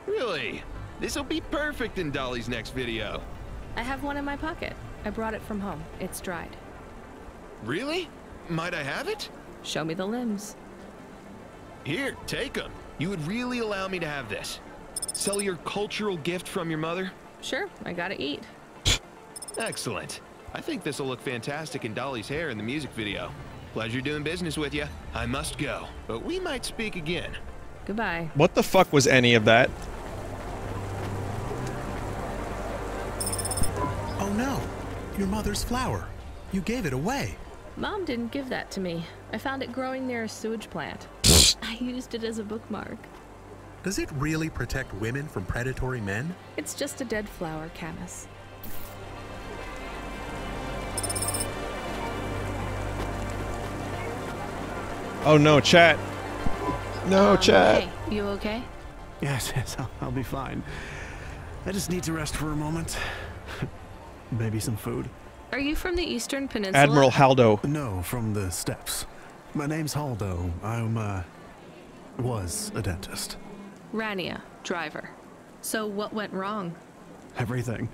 Really? This'll be perfect in Dolly's next video. I have one in my pocket. I brought it from home. It's dried. Really? Might I have it? Show me the limbs. Here, take them. You would really allow me to have this? Sell your cultural gift from your mother? Sure, I gotta eat. Excellent. I think this will look fantastic in Dolly's hair in the music video. Pleasure doing business with you. I must go, but we might speak again. Goodbye. What the fuck was any of that? Oh no, your mother's flower. You gave it away. Mom didn't give that to me. I found it growing near a sewage plant. I used it as a bookmark. Does it really protect women from predatory men? It's just a dead flower, Camus. Oh no, chat. No, chat. Hey, you okay? Yes, I'll be fine. I just need to rest for a moment. Maybe some food. Are you from the Eastern Peninsula? Admiral Haldo. No, from the steppes. My name's Haldo. Was a dentist. Rania, driver. So what went wrong? Everything.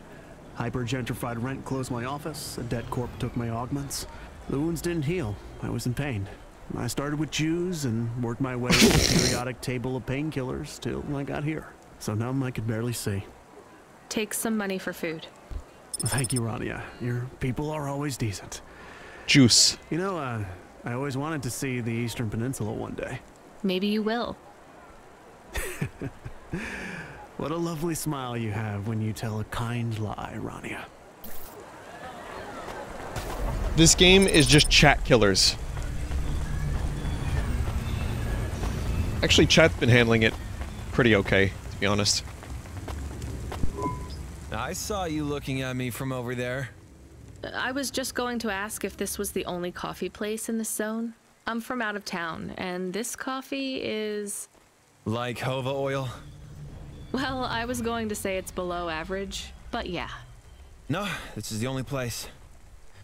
Hyper-gentrified rent closed my office, a debt corp took my augments. The wounds didn't heal. I was in pain. I started with Jews and worked my way to a periodic table of painkillers till I got here. So numb I could barely see. Take some money for food. Thank you, Rania. Your people are always decent. Juice. You know, I always wanted to see the Eastern Peninsula one day. Maybe you will. What a lovely smile you have when you tell a kind lie, Rania. This game is just chat killers. Actually, chat's been handling it pretty okay, to be honest. I saw you looking at me from over there. I was just going to ask if this was the only coffee place in this zone. I'm from out of town, and this coffee is... Like Hova oil? Well, I was going to say it's below average, but yeah. No, this is the only place.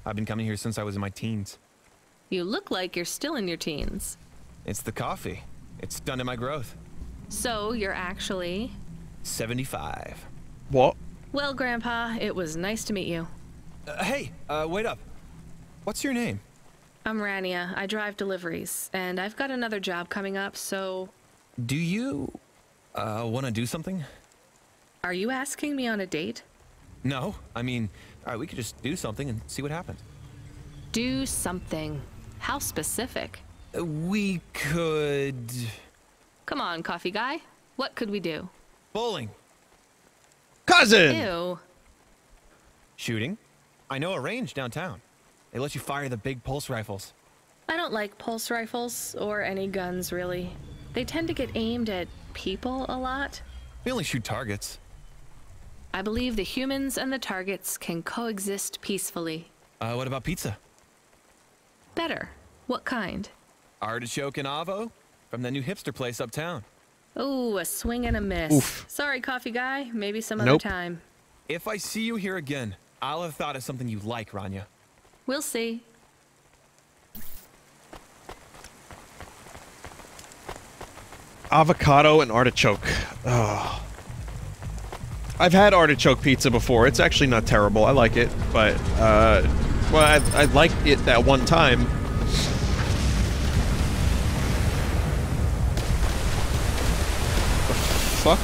I've been coming here since I was in my teens. You look like you're still in your teens. It's the coffee. It's stunted my growth. So, you're actually... 75. What? Well, Grandpa, it was nice to meet you. Hey, wait up. What's your name? I'm Rania. I drive deliveries, and I've got another job coming up, so... Do you, want to do something? Are you asking me on a date? No, I mean, we could just do something and see what happens. Do something. How specific? We could... Come on, coffee guy. What could we do? Bowling. Cousin! Ew. Shooting. I know a range downtown. They let you fire the big pulse rifles. I don't like pulse rifles, or any guns, really. They tend to get aimed at people a lot. We only shoot targets. I believe the humans and the targets can coexist peacefully. What about pizza? Better. What kind? Artichoke and avo from the new hipster place uptown. Oh, a swing and a miss. Oof. Sorry, coffee guy. Maybe some Nope. other time. If I see you here again, I'll have thought of something you like, Rania. We'll see. Avocado and artichoke. Oh. I've had artichoke pizza before. It's actually not terrible. I like it, but well, I liked it that one time. The fuck?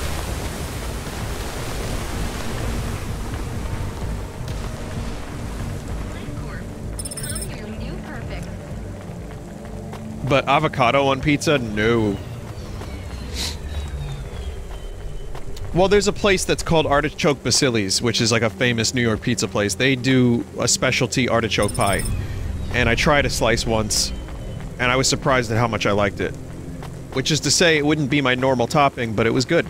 But avocado on pizza? No. Well, there's a place that's called Artichoke Basilis, which is like a famous New York pizza place. They do a specialty artichoke pie. And I tried a slice once, and I was surprised at how much I liked it. Which is to say, it wouldn't be my normal topping, but it was good.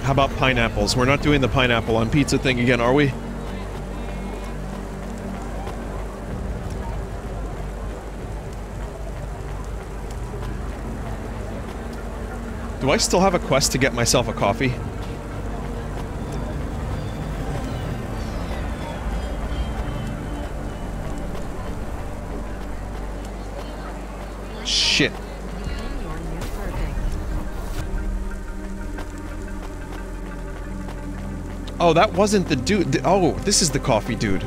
How about pineapples? We're not doing the pineapple on pizza thing again, are we? Do I still have a quest to get myself a coffee? Shit. Oh, that wasn't the dude. Oh, this is the coffee dude.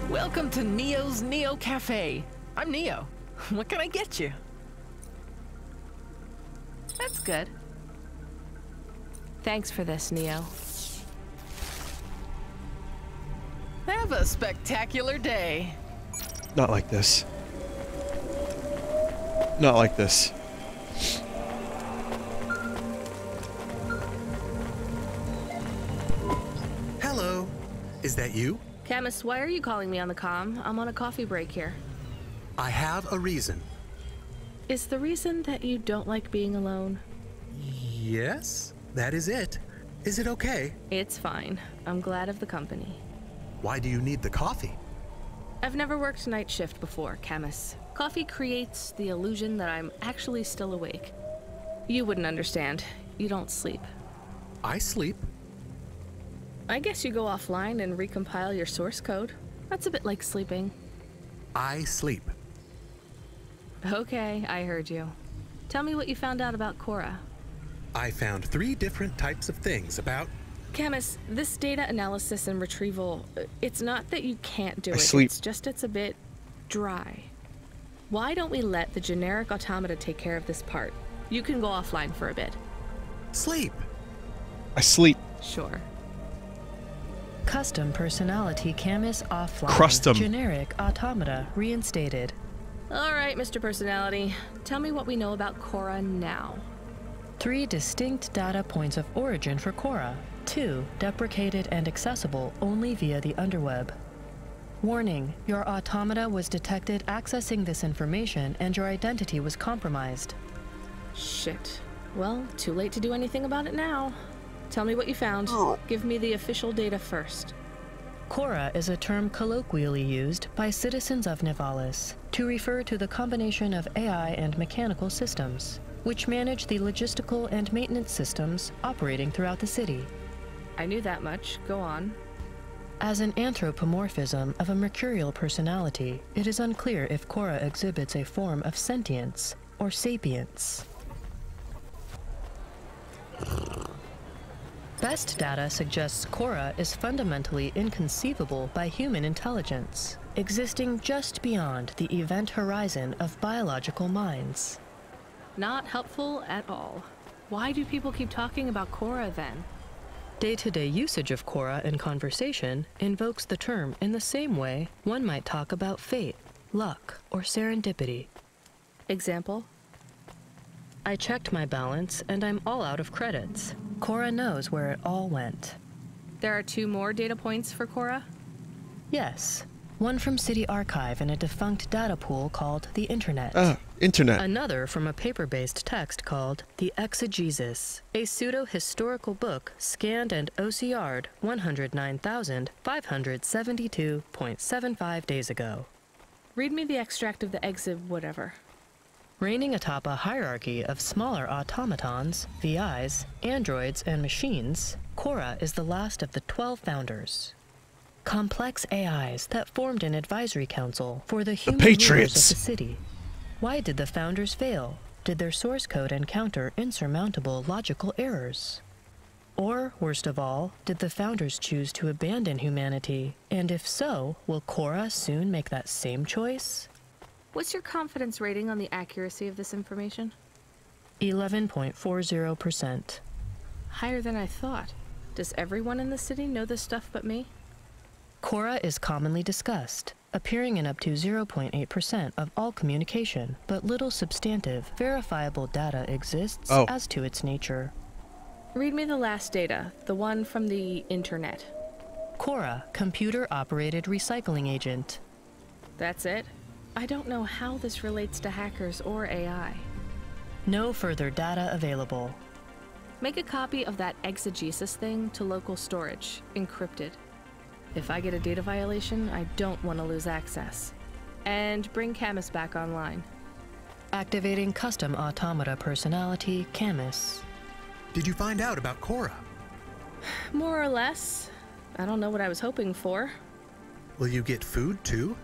Welcome to Neo's Neo Cafe. I'm Neo. What can I get you? That's good. Thanks for this, Neo. Have a spectacular day. Not like this. Not like this. Hello. Is that you? Camus, why are you calling me on the comm? I'm on a coffee break here. I have a reason. Is the reason that you don't like being alone? Yes, that is it. Is it okay? It's fine. I'm glad of the company. Why do you need the coffee? I've never worked night shift before, Camus. Coffee creates the illusion that I'm actually still awake. You wouldn't understand. You don't sleep. I sleep. I guess you go offline and recompile your source code. That's a bit like sleeping. I sleep. Okay, I heard you. Tell me what you found out about Cora. I found 3 different types of things about... Camus, this data analysis and retrieval, it's not that you can't do it. Sleep. It's just it's a bit dry. Why don't we let the generic automata take care of this part? You can go offline for a bit. Sleep. I sleep. Sure. Custom personality Camus offline. Crustum. Generic automata reinstated. All right, Mr. Personality. Tell me what we know about Cora now. 3 distinct data points of origin for Cora. 2 deprecated and accessible only via the underweb. Warning, your automata was detected accessing this information and your identity was compromised. Shit. Well, too late to do anything about it now. Tell me what you found. Give me the official data first. Cora is a term colloquially used by citizens of Nivalis to refer to the combination of AI and mechanical systems, which manage the logistical and maintenance systems operating throughout the city. I knew that much. Go on. As an anthropomorphism of a mercurial personality, it is unclear if Cora exhibits a form of sentience or sapience. Best data suggests Cora is fundamentally inconceivable by human intelligence, existing just beyond the event horizon of biological minds. Not helpful at all. Why do people keep talking about Cora then? Day-to-day usage of Cora in conversation invokes the term in the same way one might talk about fate, luck, or serendipity. Example? I checked my balance and I'm all out of credits. Cora knows where it all went. There are 2 more data points for Cora? Yes. One from City Archive in a defunct data pool called the Internet. Internet. Another from a paper-based text called The Exegesis, a pseudo-historical book scanned and OCR'd 109,572.75 days ago. Read me the extract of the exib whatever. Reigning atop a hierarchy of smaller automatons, VIs, androids, and machines, Cora is the last of the 12 founders. Complex AIs that formed an advisory council for the human rulers of the city. Why did the founders fail? Did their source code encounter insurmountable logical errors? Or, worst of all, did the founders choose to abandon humanity? And if so, will Cora soon make that same choice? What's your confidence rating on the accuracy of this information? 11.40%. Higher than I thought. Does everyone in the city know this stuff but me? Cora is commonly discussed, appearing in up to 0.8% of all communication, but little substantive, verifiable data exists as to its nature. Read me the last data, the one from the Internet. Cora, computer-operated recycling agent. That's it? I don't know how this relates to hackers or AI. No further data available. Make a copy of that exegesis thing to local storage, encrypted. If I get a data violation, I don't want to lose access. And bring Camus back online. Activating custom automata personality, Camus. Did you find out about Cora? More or less. I don't know what I was hoping for. Will you get food too?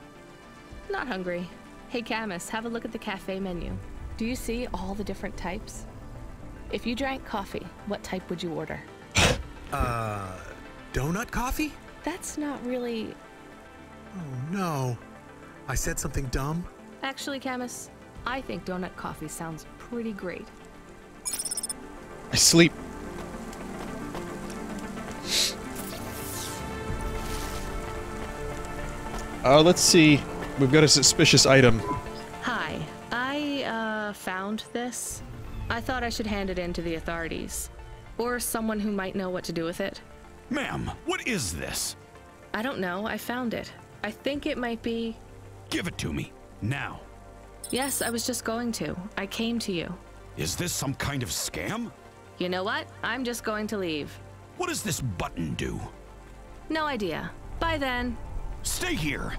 Not hungry. Hey Camus, have a look at the cafe menu. Do you see all the different types? If you drank coffee, what type would you order? Donut coffee? That's not really... Oh no. I said something dumb? Actually, Camus, I think donut coffee sounds pretty great. I sleep. Let's see. We've got a suspicious item. Hi. I found this. I thought I should hand it in to the authorities. Or someone who might know what to do with it. Ma'am, what is this? I don't know. I found it. I think it might be... Give it to me. Now. Yes, I was just going to. I came to you. Is this some kind of scam? You know what? I'm just going to leave. What does this button do? No idea. Bye then. Stay here.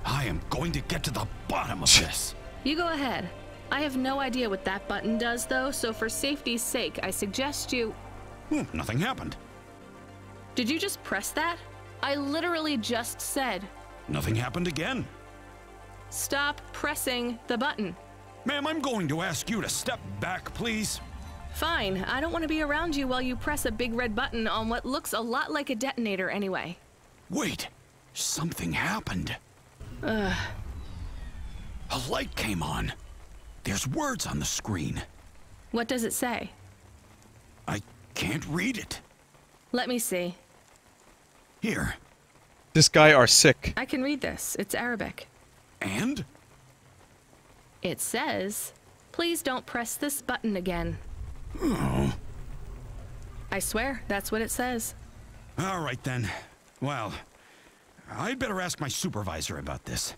I am going to get to the bottom of this. You go ahead. I have no idea what that button does, though, so for safety's sake, I suggest you... Nothing happened. Did you just press that? I literally just said... Nothing happened again. Stop pressing the button. Ma'am, I'm going to ask you to step back, please. Fine. I don't want to be around you while you press a big red button on what looks a lot like a detonator anyway. Wait. Something happened. Ugh. A light came on. There's words on the screen. What does it say? I can't read it. Let me see. Here. This guy are sick. I can read this. It's Arabic. And? It says, please don't press this button again. Oh. I swear, that's what it says. All right then. Well, I'd better ask my supervisor about this.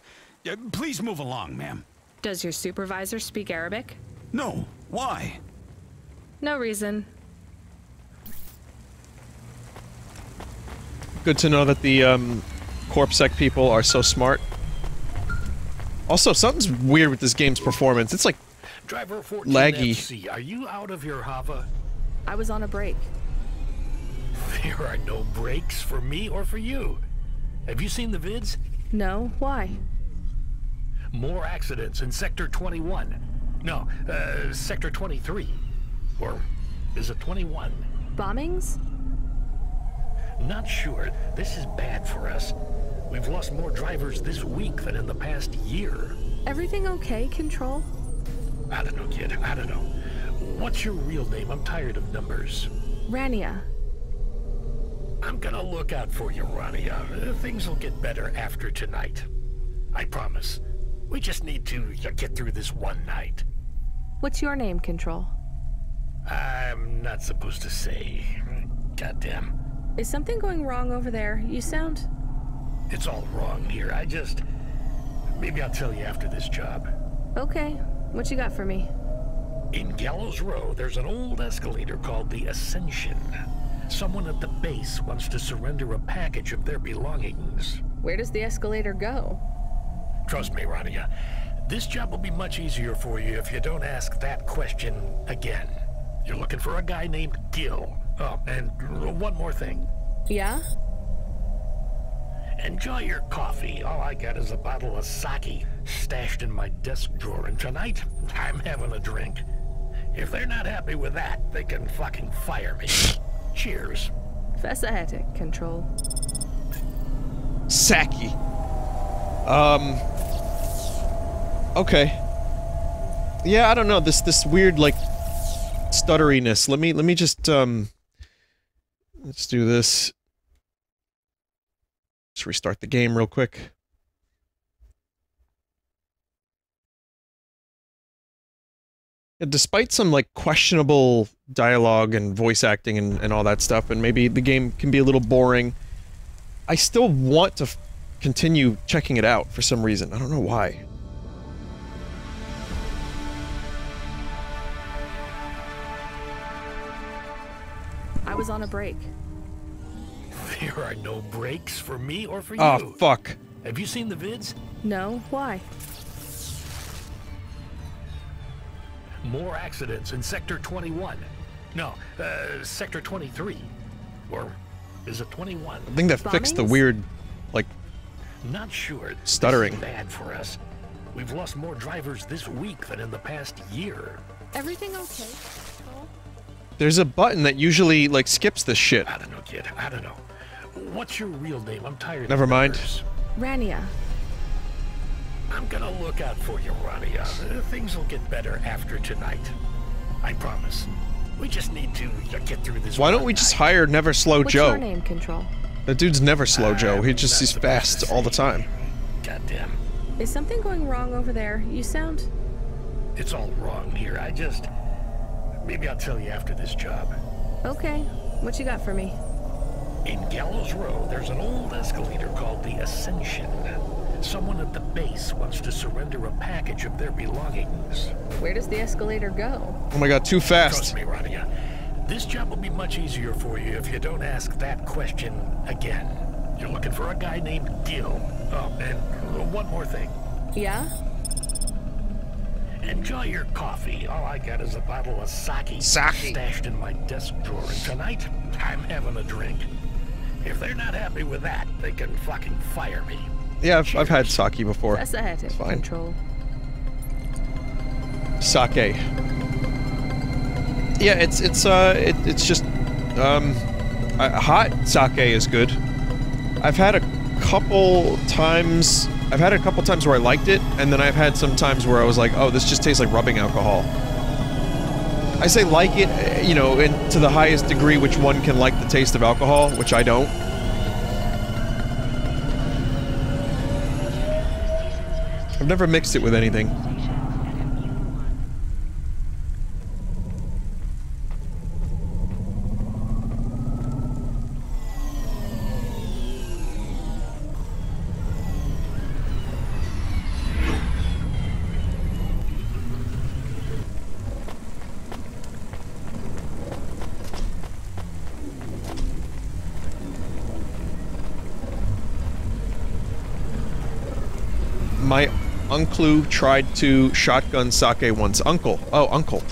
Please move along, ma'am. Does your supervisor speak Arabic? No. Why? No reason. Good to know that the CorpSec people are so smart. Also, something's weird with this game's performance. It's like Driver 14 laggy. FC, are you out of your Hava? I was on a break. There are no breaks for me or for you. Have you seen the vids? No. Why? More accidents in Sector 21. No, Sector 23. Or is it 21? Bombings? Not sure. This is bad for us. We've lost more drivers this week than in the past year. Everything okay, Control? I don't know, kid. I don't know. What's your real name? I'm tired of numbers. Rania. I'm gonna look out for you, Rania. Things will get better after tonight. I promise. We just need to get through this one night. What's your name, Control? I'm not supposed to say. Goddamn. Is something going wrong over there? You sound... It's all wrong here. Maybe I'll tell you after this job. Okay. What you got for me? In Gallows Row, there's an old escalator called the Ascension. Someone at the base wants to surrender a package of their belongings. Where does the escalator go? Trust me, Rania. This job will be much easier for you if you don't ask that question again. You're looking for a guy named Gil. Oh, and one more thing. Yeah? Enjoy your coffee. All I got is a bottle of sake stashed in my desk drawer, and tonight, I'm having a drink. If they're not happy with that, they can fucking fire me. Cheers. Fesahetic, Control. Saki. Okay. Yeah, I don't know, this weird, like, stutteriness. Let me just, let's do this. Just restart the game real quick. Yeah, despite some, like, questionable dialogue and voice acting and all that stuff, and maybe the game can be a little boring, I still want to continue checking it out for some reason. I don't know why. I was on a break. There are no breaks for me or for you. Oh, fuck. Have you seen the vids? No, why? More accidents in Sector 21. No, Sector 23. Or is it 21? I think that fixed the weird, like, not sure. Stuttering. This is bad for us. We've lost more drivers this week than in the past year. Everything okay? There's a button that usually, like, skips this shit. I don't know, kid. I don't know. What's your real name? I'm tired. Never mind. Rania. I'm gonna look out for you, Rania. Things will get better after tonight. I promise. We just need to get through this. Why don't we just hire Never Slow What's Joe? your name, Control? That dude's Never Slow Joe. He's fast all the time. Goddamn. Is something going wrong over there? You sound... It's all wrong here. Maybe I'll tell you after this job. Okay. What you got for me? In Gallows Row, there's an old escalator called the Ascension. Someone at the base wants to surrender a package of their belongings. Where does the escalator go? Oh my god, too fast. Trust me, Rania. This job will be much easier for you if you don't ask that question again. You're looking for a guy named Gil. Oh, and one more thing. Yeah? Enjoy your coffee. All I got is a bottle of sake stashed in my desk drawer, and tonight, I'm having a drink. If they're not happy with that, they can fucking fire me. Yeah, I've had sake before. Fesahetic, It's fine. Control. Sake. Yeah, it's just hot sake is good. I've had a couple times where I liked it, and then I've had some times where I was like, oh, this just tastes like rubbing alcohol. I say like it, you know, to the highest degree which one can like the taste of alcohol, which I don't. I've never mixed it with anything. My uncle tried to shotgun sake once. Uncle. Oh, uncle.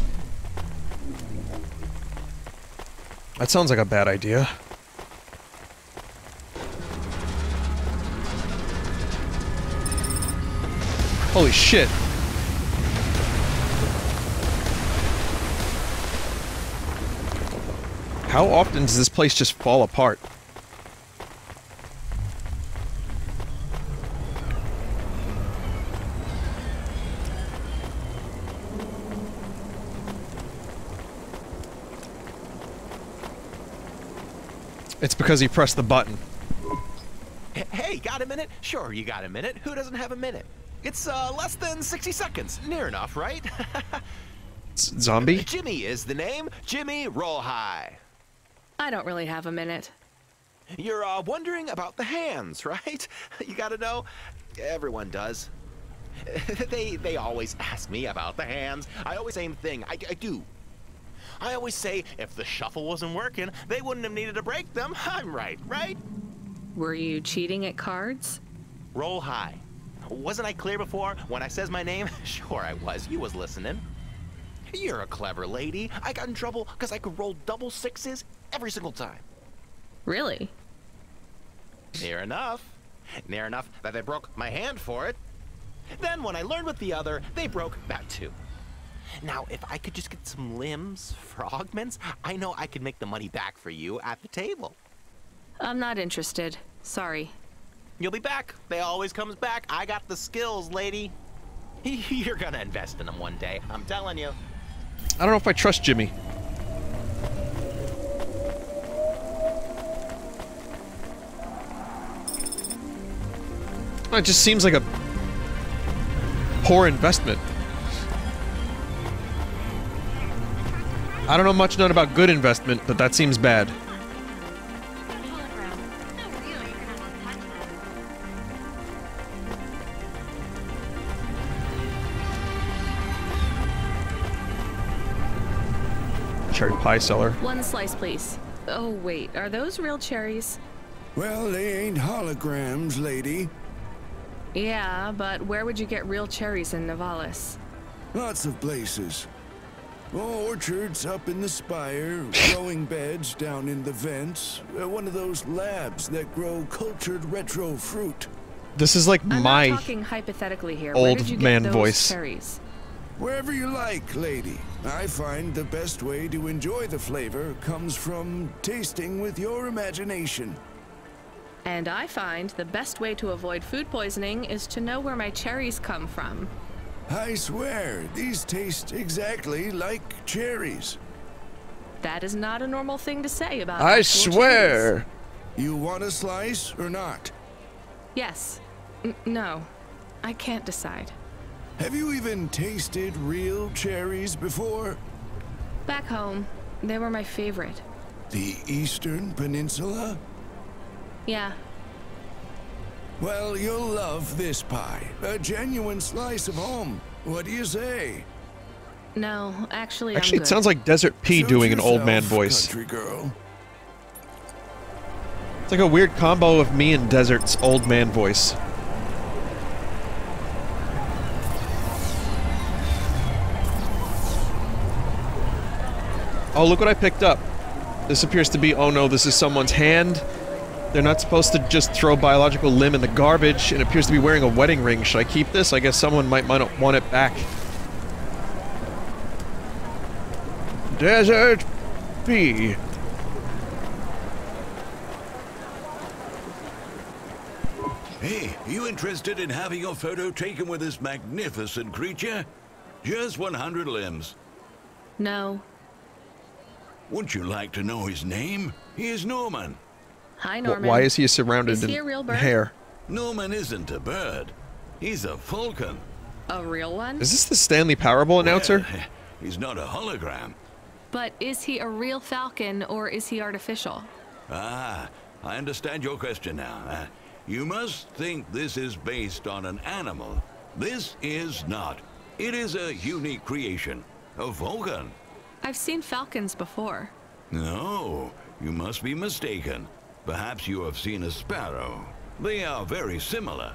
That sounds like a bad idea. Holy shit. How often does this place just fall apart? It's because he pressed the button. Hey, got a minute? Sure, you got a minute. Who doesn't have a minute? It's less than 60 seconds. Near enough, right? Zombie? Jimmy is the name. Jimmy, roll high. I don't really have a minute. You're wondering about the hands, right? You gotta know. Everyone does. They always ask me about the hands. I always same thing. I do. I always say if the shuffle wasn't working, they wouldn't have needed to break them. I'm right, right? Were you cheating at cards? Roll high. Wasn't I clear before when I says my name? Sure I was. You was listening. You're a clever lady. I got in trouble because I could roll double sixes every single time. Really? Near enough. Near enough that they broke my hand for it. Then when I learned with the other, they broke that too. Now, if I could just get some limbs for augments, I know I could make the money back for you at the table. I'm not interested. Sorry. You'll be back. They always comes back. I got the skills, lady. You're gonna invest in them one day. I'm telling you. I don't know if I trust Jimmy. It just seems like a poor investment. I don't know much known about good investment, but that seems bad. Cherry pie seller. One slice, please. Oh, wait. Are those real cherries? Well, they ain't holograms, lady. Yeah, but where would you get real cherries in Nivalis? Lots of places. Orchards up in the spire, growing beds down in the vents, one of those labs that grow cultured retro fruit. This is like I'm my not talking hypothetically here. old Where did you get man those voice. cherries? Wherever you like, lady. I find the best way to enjoy the flavor comes from tasting with your imagination. And I find the best way to avoid food poisoning is to know where my cherries come from. I swear, these taste exactly like cherries. That is not a normal thing to say about I actual swear. cherries. You want a slice or not? Yes. No. I can't decide. Have you even tasted real cherries before? Back home, they were my favorite. The Eastern Peninsula? Yeah. Well, you'll love this pie. A genuine slice of home. What do you say? No, actually, Actually, I'm it good. sounds like Desert P Suit doing an old man yourself, voice. country girl. It's like a weird combo of me and Desert's old man voice. Oh, look what I picked up. This appears to be, oh no, this is someone's hand. They're not supposed to just throw biological limb in the garbage. It appears to be wearing a wedding ring. Should I keep this? I guess someone might want it back. Desert P. Hey, you interested in having your photo taken with this magnificent creature? Just 100 limbs. No. Wouldn't you like to know his name? He is Norman. Hi, Norman. Why is he surrounded Is he a in real bird? hair? Norman isn't a bird. He's a falcon. A real one? Is this the Stanley Parable announcer? Well, he's not a hologram. But is he a real falcon or is he artificial? Ah, I understand your question now. You must think this is based on an animal. This is not. It is a unique creation. A falcon. I've seen falcons before. No, you must be mistaken. Perhaps you have seen a sparrow. They are very similar.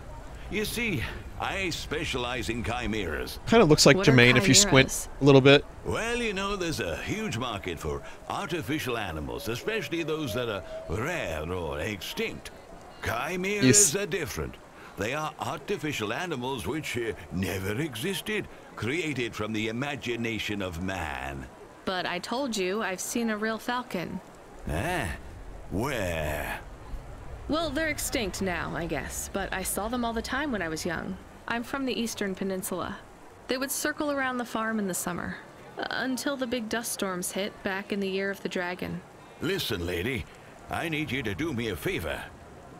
You see, I specialize in chimeras. Kind of looks like Jermaine if you squint a little bit. Well, you know, there's a huge market for artificial animals, especially those that are rare or extinct. Chimeras are different. They are artificial animals which never existed, created from the imagination of man. But I told you I've seen a real falcon. Ah, where? Well, they're extinct now, I guess, but I saw them all the time when I was young. I'm from the Eastern Peninsula. They would circle around the farm in the summer, until the big dust storms hit back in the year of the dragon. Listen, lady, I need you to do me a favor.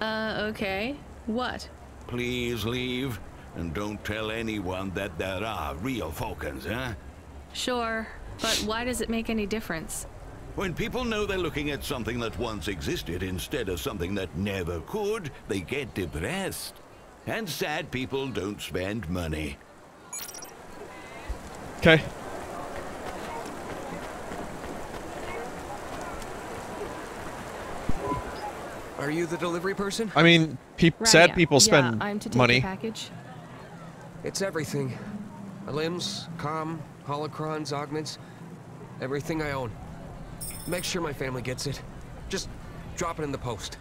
Okay. What? Please leave, and don't tell anyone that there are real Falcons, huh? Sure, but why does it make any difference? When people know they're looking at something that once existed instead of something that never could, they get depressed. And sad people don't spend money. Okay. Are you the delivery person? I mean, sad people spend I'm to take money. the package. It's everything. Limbs, comm, holocrons, augments. Everything I own. Make sure my family gets it. Just drop it in the post.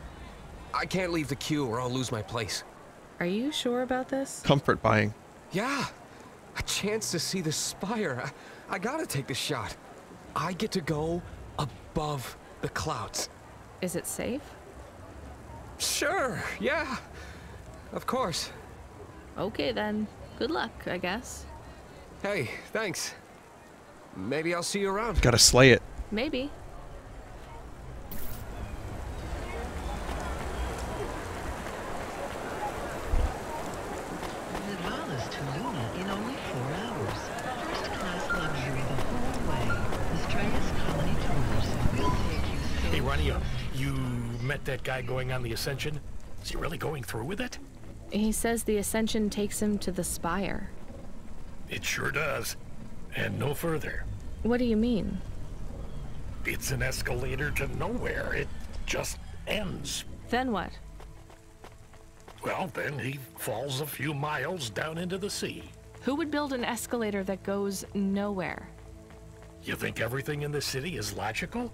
I can't leave the queue or I'll lose my place. Are you sure about this? Comfort buying. Yeah. A chance to see the spire. I gotta take the shot. I get to go above the clouds. Is it safe? Sure, yeah. Of course. Okay then. Good luck, I guess. Hey, thanks. Maybe I'll see you around. Gotta slay it. Maybe. Nivalis to Luna in only 4 hours. First class luxury the whole way. The Strayus Colony Tours will take you so... Hey, Ronnie, you met that guy going on the Ascension? Is he really going through with it? He says the Ascension takes him to the spire. It sure does. And no further. What do you mean? It's an escalator to nowhere. It just ends. Then what? Well, then he falls a few miles down into the sea. Who would build an escalator that goes nowhere? You think everything in the city is logical?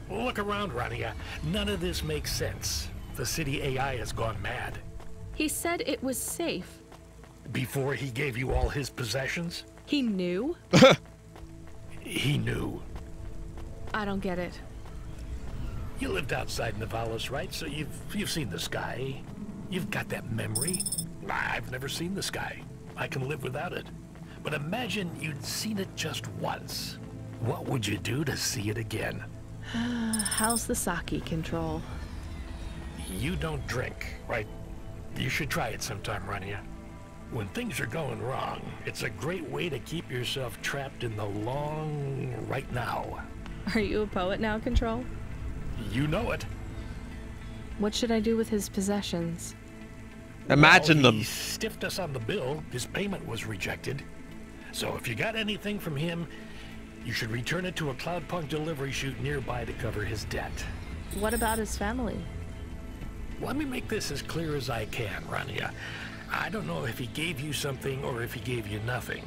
Look around, Rania. None of this makes sense. The city AI has gone mad. He said it was safe. Before he gave you all his possessions? He knew? He knew. I don't get it. You lived outside Nivalis, right? So you've seen the sky. You've got that memory. I've never seen the sky. I can live without it. But imagine you'd seen it just once. What would you do to see it again? How's the sake control? You don't drink, right? You should try it sometime, Rania. When things are going wrong, it's a great way to keep yourself trapped in the long right now. Are you a poet now, Control? You know it. What should I do with his possessions? Imagine Well, them. He stiffed us on the bill. His payment was rejected. So if you got anything from him, you should return it to a Cloudpunk delivery chute nearby to cover his debt. What about his family? Let me make this as clear as I can, Rania. I don't know if he gave you something or if he gave you nothing.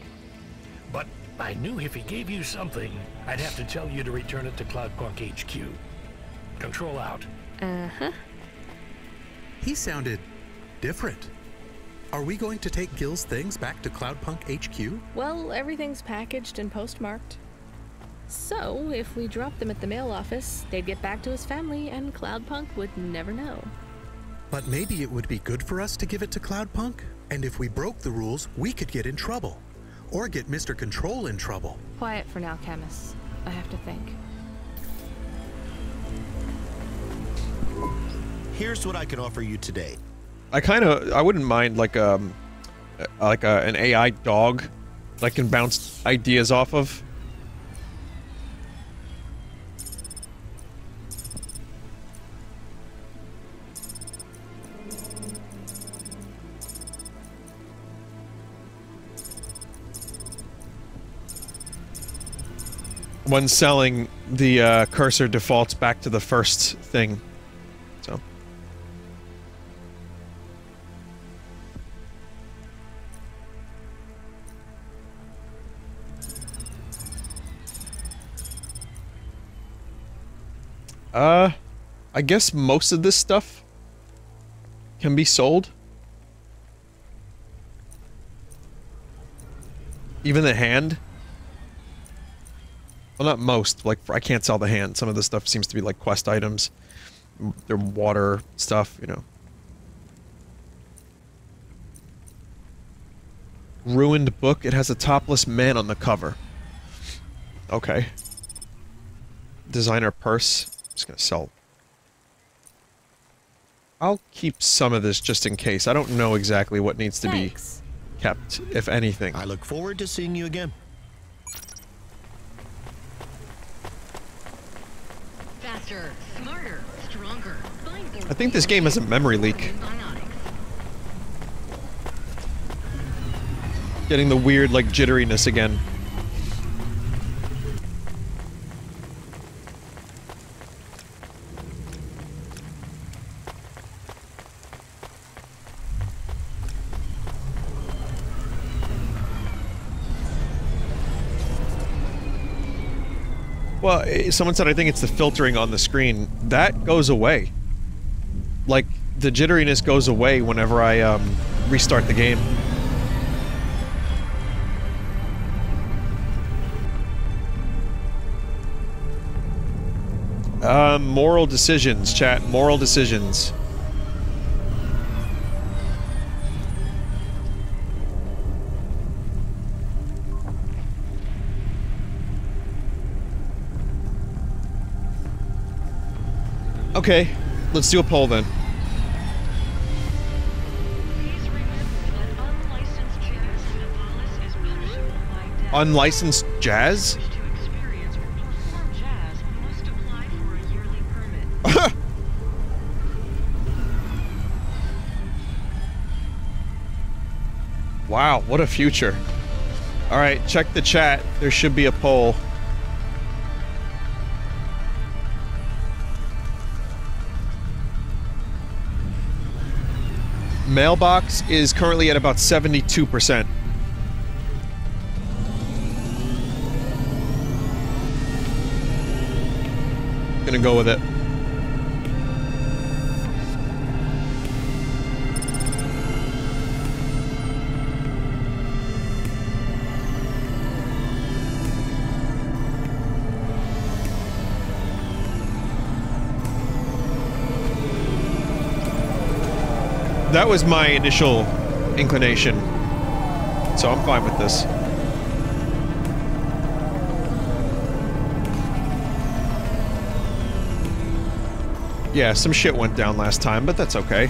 But I knew if he gave you something, I'd have to tell you to return it to Cloudpunk HQ. Control out. Uh-huh. He sounded different. Are we going to take Gil's things back to Cloudpunk HQ? Well, everything's packaged and postmarked. So, if we drop them at the mail office, they'd get back to his family and Cloudpunk would never know. But maybe it would be good for us to give it to Cloudpunk? And if we broke the rules, we could get in trouble. Or get Mr. Control in trouble. Quiet for now, Camus. I have to think. Here's what I can offer you today. I wouldn't mind like an AI dog that I can bounce ideas off of. When selling, the cursor defaults back to the first thing. So. I guess most of this stuff can be sold. Even the hand. Well, not most. Like, I can't sell the hand. Some of the stuff seems to be like quest items. They're water stuff, you know. Ruined book. It has a topless man on the cover. Okay. Designer purse. I'm just gonna sell I'll keep some of this just in case. I don't know exactly what needs to be kept, if anything. I look forward to seeing you again. Faster, smarter, stronger. I think this game has a memory leak. Getting the weird, like, jitteriness again. Well, someone said I think it's the filtering on the screen. That goes away. Like, the jitteriness goes away whenever I restart the game. Moral decisions, chat. Moral decisions. Okay, let's do a poll then. Unlicensed jazz? Wow, what a future. Alright, check the chat. There should be a poll. Mailbox is currently at about 72%. Gonna go with it. That was my initial inclination, so I'm fine with this. Yeah, some shit went down last time, but that's okay.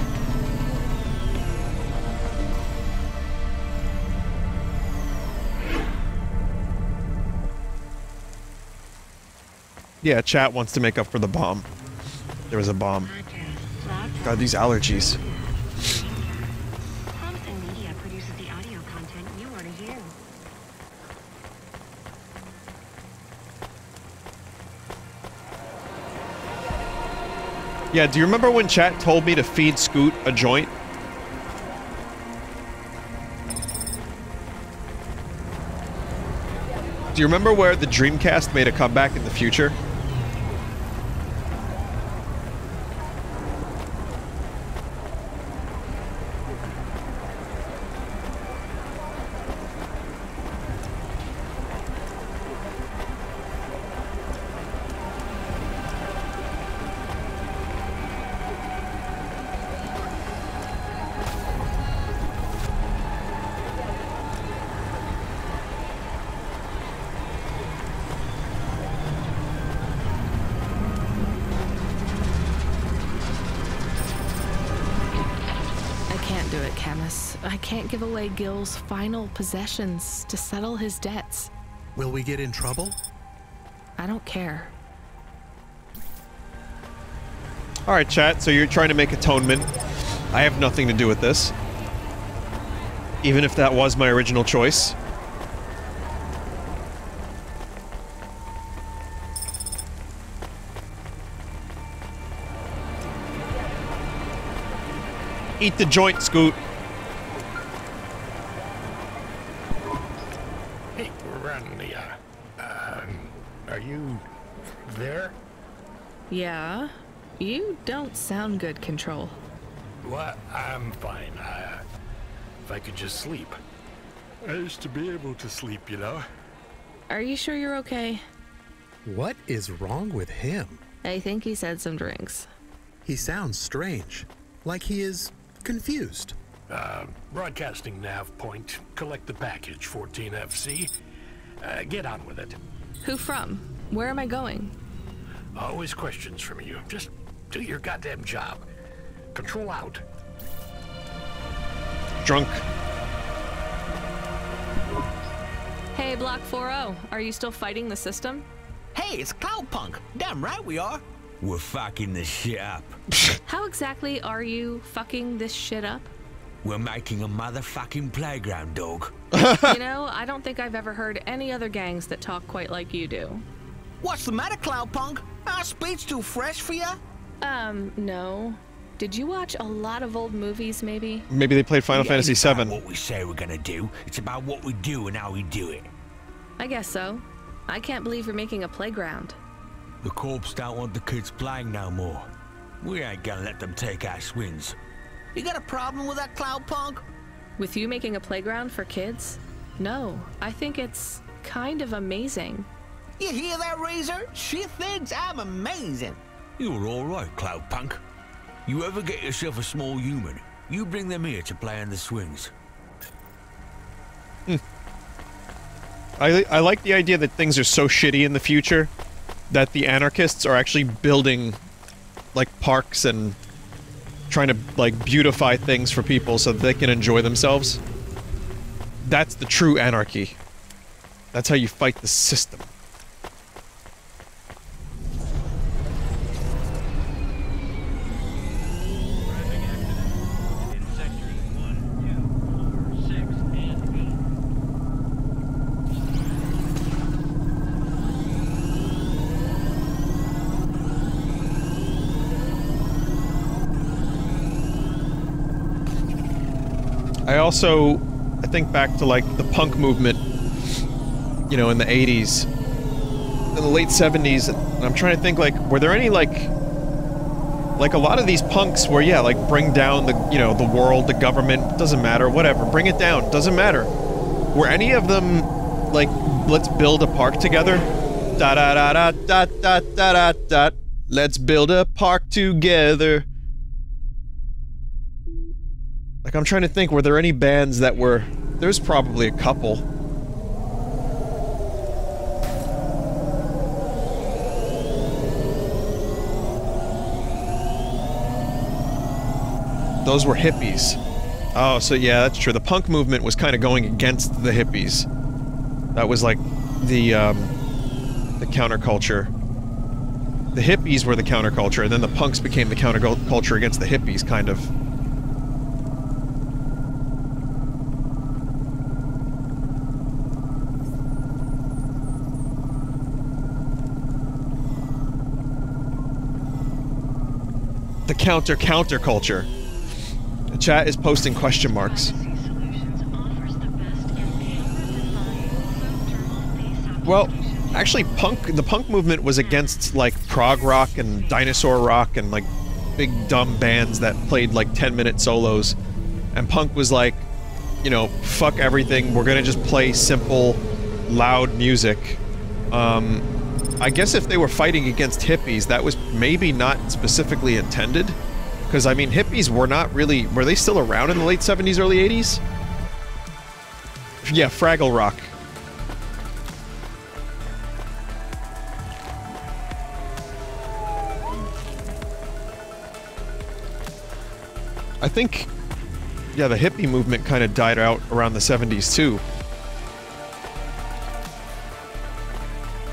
Yeah, chat wants to make up for the bomb. There was a bomb. God, these allergies. Yeah, do you remember when chat told me to feed Scoot a joint? Do you remember where the Dreamcast made a comeback in the future? Give away Gil's final possessions to settle his debts. Will we get in trouble? I don't care. Alright, chat, so you're trying to make atonement. I have nothing to do with this. Even if that was my original choice. Eat the joint, Scoot. Are you there? Yeah? You don't sound good, Control. What? I'm fine. If I could just sleep. I used to be able to sleep, you know? Are you sure you're okay? What is wrong with him? I think he said some drinks. He sounds strange. Like he is confused. Broadcasting nav point. Collect the package, 14FC. Get on with it. Who from? Where am I going? Always questions from you. Just do your goddamn job. Control out. Drunk. Hey, Block 4-0, are you still fighting the system? Hey, it's Cloudpunk. Damn right we are. We're fucking this shit up. How exactly are you fucking this shit up? We're making a motherfucking playground, dog. You know, I don't think I've ever heard any other gangs that talk quite like you do. What's the matter, Cloudpunk? Our speech too fresh for ya? No. Did you watch a lot of old movies, maybe? Maybe they played Final Fantasy VII. It's about what we say we're gonna do. It's about what we do and how we do it. I guess so. I can't believe you're making a playground. The corps don't want the kids playing no more. We ain't gonna let them take our swings. You got a problem with that, Cloudpunk? With you making a playground for kids? No, I think it's kind of amazing. You hear that, Razor? She thinks I'm amazing. You're all right, Cloudpunk. You ever get yourself a small human, you bring them here to play on the swings. I like the idea that things are so shitty in the future that the anarchists are actually building, like, parks and trying to, like, beautify things for people so that they can enjoy themselves. That's the true anarchy. That's how you fight the system. I think back to, like, the punk movement, you know, in the 80s, in the late 70s, and I'm trying to think, like, were there any, like, a lot of these punks where, yeah, like, bring down the, you know, the world, the government, doesn't matter, whatever, bring it down, doesn't matter. Were any of them, like, let's build a park together? Da-da-da-da-da-da-da-da-da, let's build a park together. Like, I'm trying to think, were there any bands that were... There's probably a couple. Those were hippies. Oh, so yeah, that's true. The punk movement was kind of going against the hippies. That was like the counterculture. The hippies were the counterculture, and then the punks became the counterculture against the hippies, kind of. The counterculture. The chat is posting question marks. Well, actually, the punk movement was against, like, prog rock and dinosaur rock and, like, big dumb bands that played, like, 10-minute solos. And punk was like, you know, fuck everything, we're gonna just play simple, loud music. I guess if they were fighting against hippies, that was maybe not specifically intended. Because, I mean, hippies were not really... Were they still around in the late 70s, early 80s? Yeah, Fraggle Rock. I think... Yeah, the hippie movement kind of died out around the 70s, too.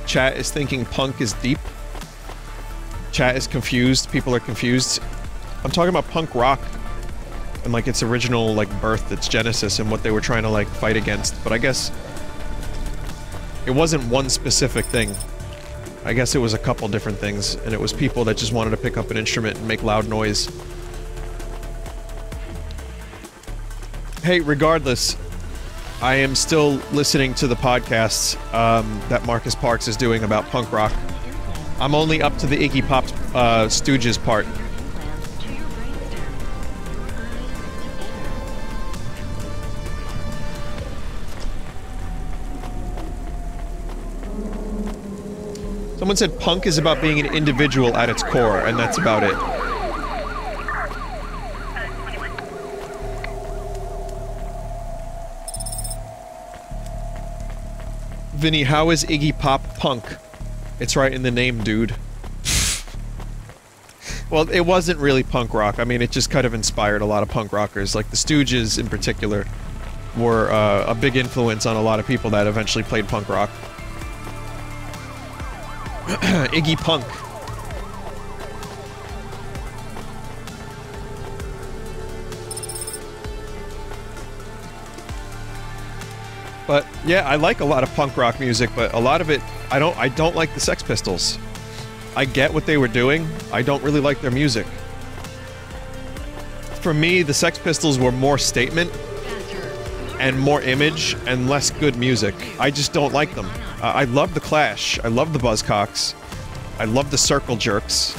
Chat is thinking punk is deep. Chat is confused. People are confused. I'm talking about punk rock and, like, its original, like, birth, its genesis, and what they were trying to, like, fight against. But I guess it wasn't one specific thing. I guess it was a couple different things, and it was people that just wanted to pick up an instrument and make loud noise. Hey, regardless, I am still listening to the podcasts that Marcus Parks is doing about punk rock. I'm only up to the Iggy Pop Stooges part. Someone said punk is about being an individual at its core, and that's about it. Vinny, how is Iggy Pop punk? It's right in the name, dude. Well, it wasn't really punk rock. I mean, it just kind of inspired a lot of punk rockers. Like the Stooges, in particular, were a big influence on a lot of people that eventually played punk rock. Iggy Punk. But yeah, I like a lot of punk rock music, but a lot of it, I don't like the Sex Pistols. I get what they were doing. I don't really like their music. For me, the Sex Pistols were more statement and more image and less good music. I just don't like them. I love the Clash. I love the Buzzcocks. I love the Circle Jerks.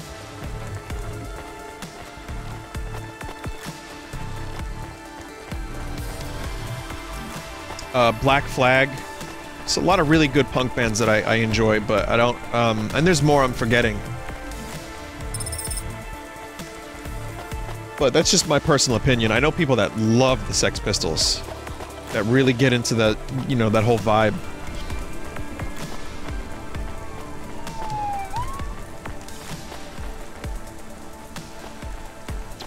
Black Flag. It's a lot of really good punk bands that I enjoy, but I don't, and there's more I'm forgetting. But that's just my personal opinion. I know people that love the Sex Pistols, that really get into that, you know, that whole vibe.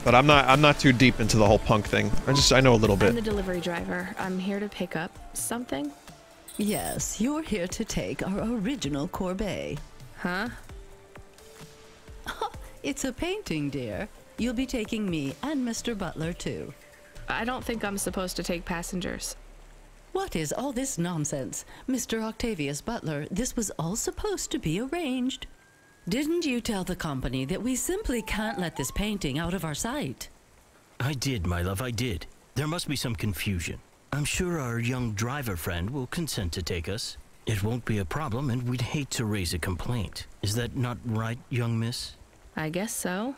But I'm not too deep into the whole punk thing. I know a little bit. I'm the delivery driver. I'm here to pick up something. Yes, you're here to take our original Corbeil. Huh? It's a painting, dear. You'll be taking me and Mr. Butler, too. I don't think I'm supposed to take passengers. What is all this nonsense? Mr. Octavius Butler, this was all supposed to be arranged. Didn't you tell the company that we simply can't let this painting out of our sight? I did, my love, I did. There must be some confusion. I'm sure our young driver friend will consent to take us. It won't be a problem, and we'd hate to raise a complaint. Is that not right, young miss? I guess so.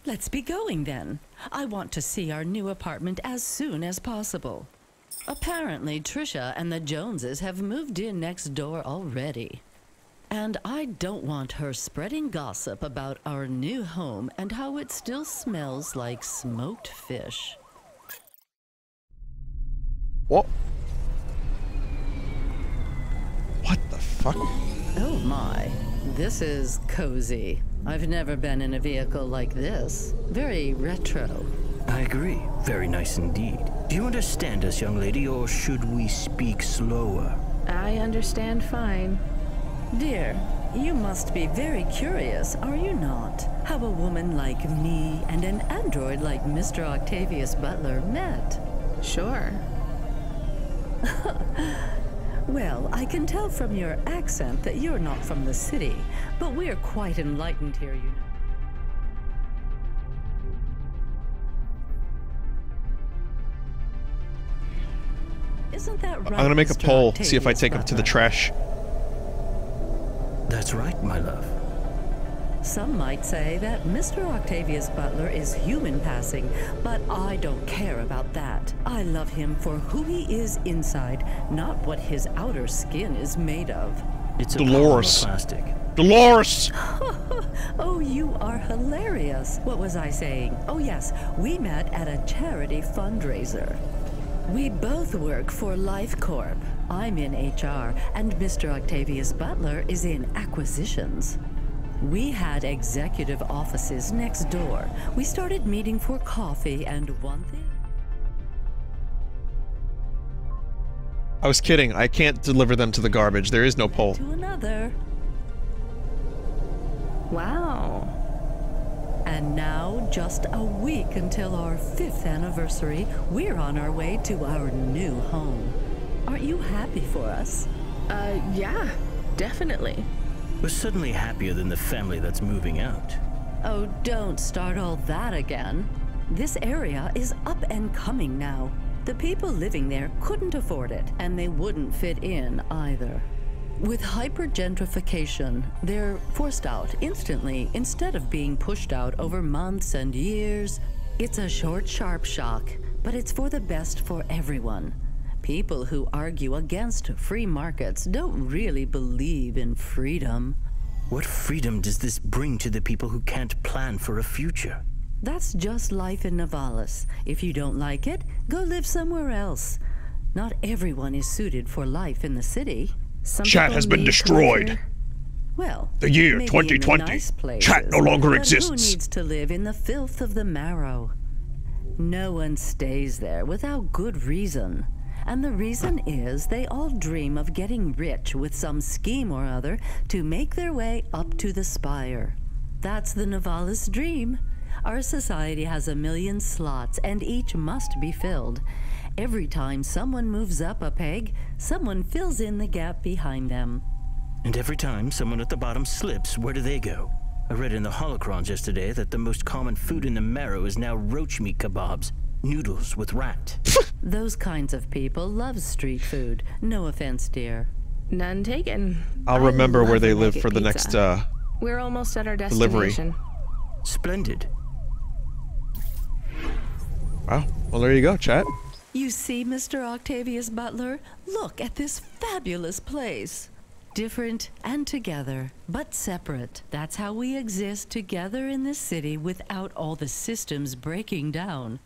Let's be going, then. I want to see our new apartment as soon as possible. Apparently, Trisha and the Joneses have moved in next door already. And I don't want her spreading gossip about our new home and how it still smells like smoked fish. What? What the fuck? Oh my, this is cozy. I've never been in a vehicle like this. Very retro. I agree. Very nice indeed. Do you understand us, young lady, or should we speak slower? I understand fine. Dear, you must be very curious, are you not? How a woman like me and an android like Mr. Octavius Butler met. Sure. Well, I can tell from your accent that you're not from the city, but we're quite enlightened here, you know. Isn't that right? I'm gonna make a Mr. poll, Octavius see if I take him to the Butler? trash. That's right, my love. Some might say that Mr. Octavius Butler is human passing, but I don't care about that. I love him for who he is inside, not what his outer skin is made of. It's a Dolores. plastic. Dolores! Oh, you are hilarious. What was I saying? Oh yes, we met at a charity fundraiser. We both work for Life Corp. I'm in HR, and Mr. Octavius Butler is in acquisitions. We had executive offices next door. We started meeting for coffee, and one thing... I was kidding. I can't deliver them to the garbage. There is no poll. to another. Wow. And now, just a week until our 5th anniversary, we're on our way to our new home. Aren't you happy for us? Yeah, definitely. We're suddenly happier than the family that's moving out. Oh, don't start all that again. This area is up and coming now. The people living there couldn't afford it, and they wouldn't fit in either. With hyper-gentrification, they're forced out instantly instead of being pushed out over months and years. It's a short, sharp shock, but it's for the best for everyone. People who argue against free markets don't really believe in freedom. What freedom does this bring to the people who can't plan for a future? That's just life in Nivalis. If you don't like it, go live somewhere else. Not everyone is suited for life in the city. Chat has been destroyed. Well, the year maybe 2020. in the nice places, Chat no longer but exists. Who needs to live in the filth of the Marrow? No one stays there without good reason. And the reason is they all dream of getting rich with some scheme or other to make their way up to the spire. That's the Nivalis dream. Our society has 1 million slots, and each must be filled. Every time someone moves up a peg, someone fills in the gap behind them. And every time someone at the bottom slips, where do they go? I read in the holocrons yesterday that the most common food in the Marrow is now roach meat kebabs, noodles with rat. Those kinds of people love street food. No offense, dear. None taken. I'll remember where they live for the next We're almost at our delivery. destination. Splendid. Wow. Well, there you go, chat. You see, Mr. Octavius Butler? Look at this fabulous place. Different and together, but separate. That's how we exist together in this city without all the systems breaking down.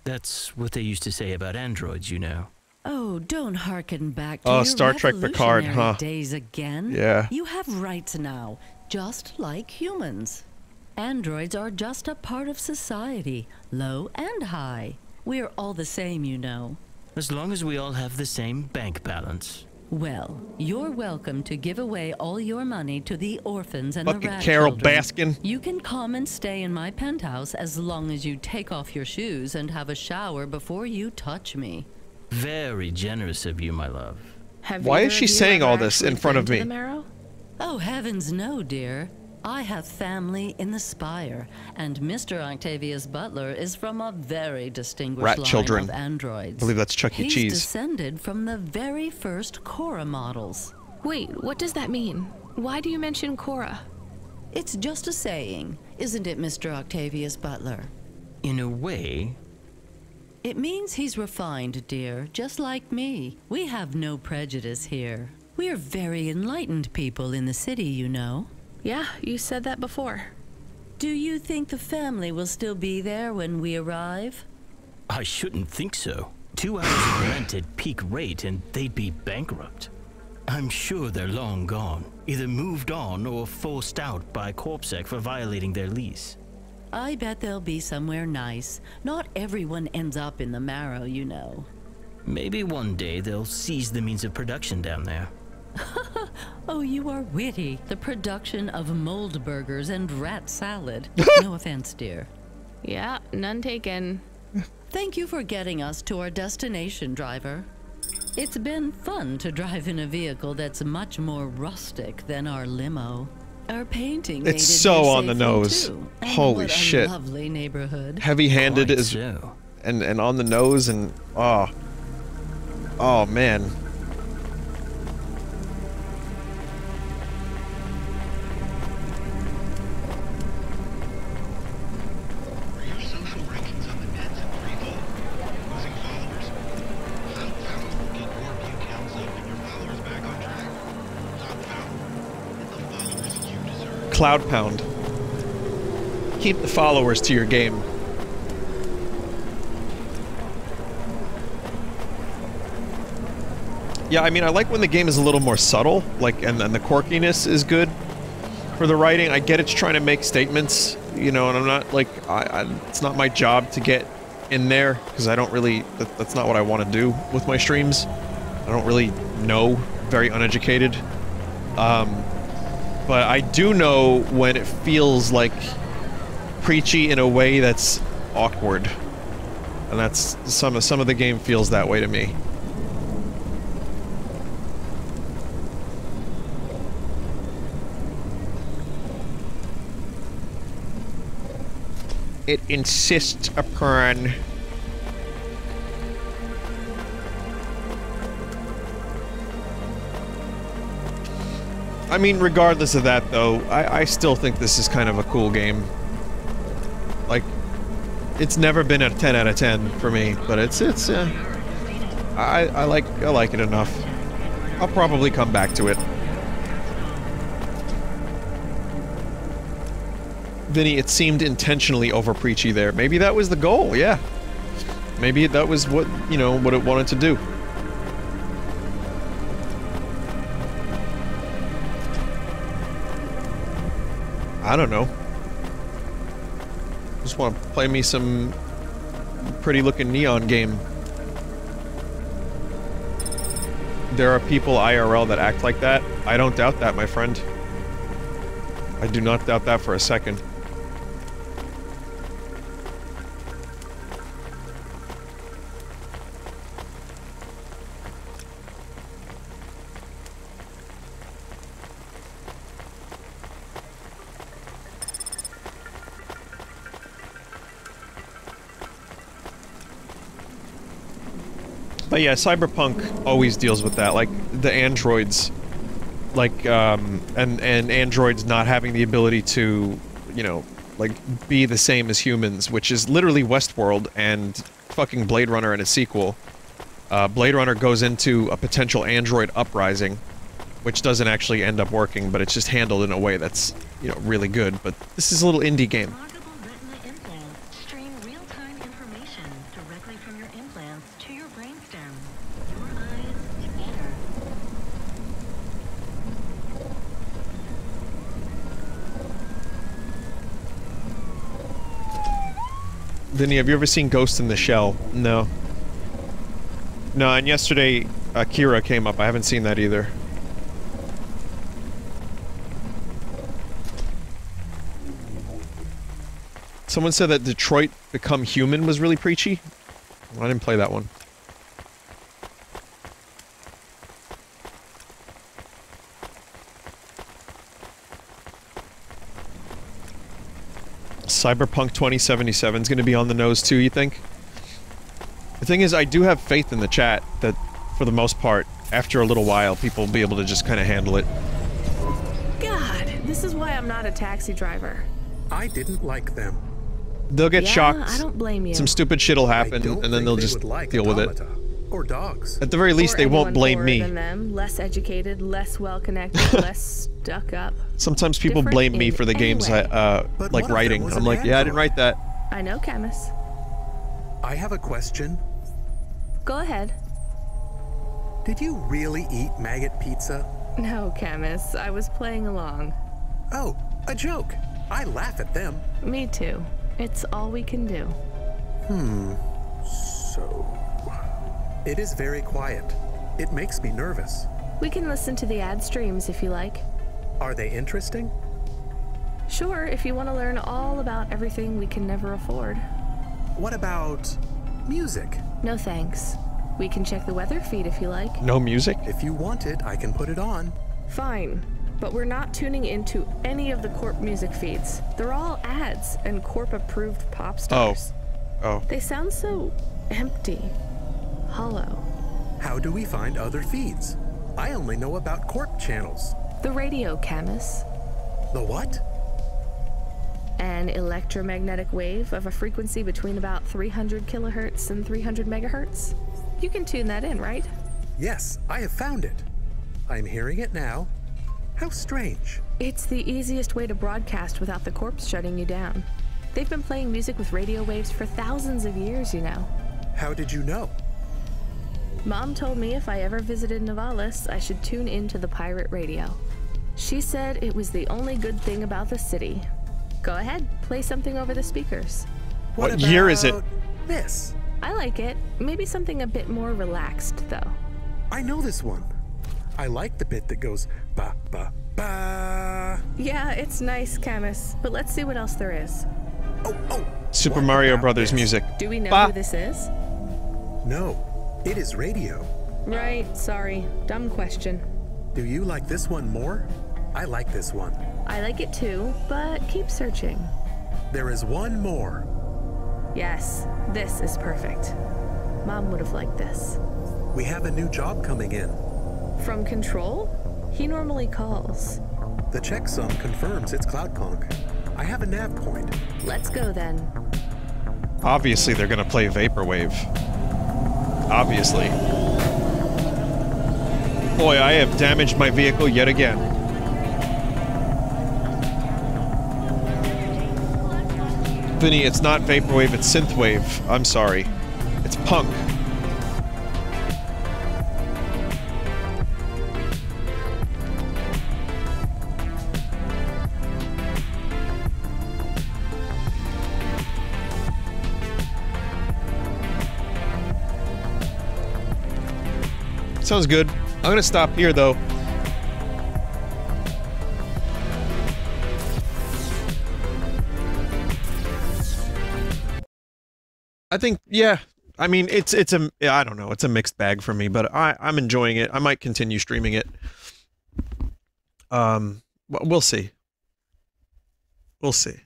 That's what they used to say about androids, you know. Oh, don't hearken back to Oh, your Star Trek Picard, revolutionary huh? days again. Yeah. You have rights now, just like humans. Androids are just a part of society, low and high. We're all the same, you know. As long as we all have the same bank balance. Well, you're welcome to give away all your money to the orphans and Fucking the rat Carol children. Baskin. You can come and stay in my penthouse as long as you take off your shoes and have a shower before you touch me. Very generous of you, my love. Why is she saying all this in front of me? Oh, heavens no, dear. I have family in the Spire, and Mr. Octavius Butler is from a very distinguished Rat line children. of androids. I believe that's Chuck E. He's Cheese. descended from the very first Cora models. Wait, what does that mean? Why do you mention Cora? It's just a saying, isn't it, Mr. Octavius Butler? In a way. It means he's refined, dear, just like me. We have no prejudice here. We're very enlightened people in the city, you know. Yeah, you said that before. Do you think the family will still be there when we arrive? I shouldn't think so. 2 hours of rent at peak rate and they'd be bankrupt. I'm sure they're long gone, either moved on or forced out by Corpsec for violating their lease. I bet they'll be somewhere nice. Not everyone ends up in the Marrow, you know. Maybe one day they'll seize the means of production down there. Oh, you are witty. The production of mold burgers and rat salad. No offense, dear. Yeah, none taken. Thank you for getting us to our destination, driver. It's been fun to drive in a vehicle that's much more rustic than our limo. Our painting made it It's so here on the safely, nose. too. And Holy what a shit. lovely neighborhood. Heavy-handed Quite is so. and on the nose and oh man. Cloudpunk. Keep the followers to your game. Yeah, I mean, I like when the game is a little more subtle, like, and the quirkiness is good for the writing. I get it's trying to make statements, you know, and I'm not, like, it's not my job to get in there, because I don't really, that's not what I want to do with my streams. I don't really know, very uneducated. But I do know when it feels like preachy in a way that's awkward. And that's some of the game feels that way to me. It insists upon I mean, regardless of that, though, I still think this is kind of a cool game. Like, it's never been a 10 out of 10 for me, but I like it enough. I'll probably come back to it. Vinny, it seemed intentionally over-preachy there. Maybe that was the goal, yeah. Maybe that was what, you know, what it wanted to do. I don't know. Just want to play me some pretty looking neon game. There are people IRL that act like that. I don't doubt that, my friend. I do not doubt that for a second. But yeah, Cyberpunk always deals with that, like the androids, like and androids not having the ability to, you know, like be the same as humans, which is literally Westworld and fucking Blade Runner in a sequel. Blade Runner goes into a potential android uprising, which doesn't actually end up working, but it's just handled in a way that's, you know, really good. But this is a little indie game. Vinny, have you ever seen Ghost in the Shell? No. No, and yesterday, Akira came up. I haven't seen that either. Someone said that Detroit Become Human was really preachy. Well, I didn't play that one. Cyberpunk 2077 is going to be on the nose too, you think? The thing is, I do have faith in the chat that, for the most part, after a little while, people will be able to just kind of handle it. God, this is why I'm not a taxi driver. I didn't like them. They'll get shocked. I don't blame you. Some stupid shit'll happen, and then they'll just deal with it. Or dogs. At the very least, they won't blame me. Than them, less educated, less well-connected, less stuck up. Sometimes people blame me for the games I, like writing. I'm like, yeah, I didn't write that. I know, Camus. I have a question. Go ahead. Did you really eat maggot pizza? No, Camus. I was playing along. Oh, a joke. I laugh at them. Me too. It's all we can do. So... It is very quiet. It makes me nervous. We can listen to the ad streams if you like. Are they interesting? Sure, if you want to learn all about everything we can never afford. What about music? No thanks. We can check the weather feed if you like. No music? If you want it, I can put it on. Fine, but we're not tuning into any of the Corp music feeds. They're all ads and Corp-approved pop stars. Oh. They sound so empty. Hollow. How do we find other feeds? I only know about Corp channels. The radio, Camus. The what? An electromagnetic wave of a frequency between about 300 kilohertz and 300 megahertz. You can tune that in, right? Yes, I have found it. I'm hearing it now. How strange. It's the easiest way to broadcast without the Corps shutting you down. They've been playing music with radio waves for thousands of years, you know. How did you know? Mom told me if I ever visited Nivalis, I should tune into the pirate radio. She said it was the only good thing about the city. Go ahead, play something over the speakers. What year is it? This. I like it. Maybe something a bit more relaxed, though. I know this one. I like the bit that goes ba ba ba. Yeah, it's nice, Camus, but let's see what else there is. Oh. Super Mario Brothers music. Do we know who this is? No. It is radio. Right, sorry. Dumb question. Do you like this one more? I like this one. I like it too, but keep searching. There is one more. Yes, this is perfect. Mom would have liked this. We have a new job coming in. From Control? He normally calls. The checksum confirms it's Cloudpunk. I have a nav point. Let's go then. Obviously they're gonna play Vaporwave. Obviously. Boy, I have damaged my vehicle yet again. Vinny, it's not Vaporwave, it's Synthwave. I'm sorry. It's punk. sounds good. I'm gonna stop here though. I think, yeah. I mean, it's a, I don't know, it's a mixed bag for me, but I'm enjoying it. I might continue streaming it. We'll see. We'll see.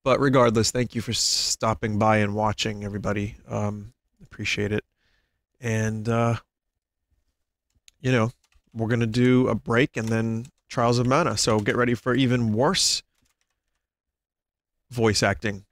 But regardless, thank you for stopping by and watching, everybody. Appreciate it. And, you know, we're going to do a break and then Trials of Mana. So get ready for even worse voice acting.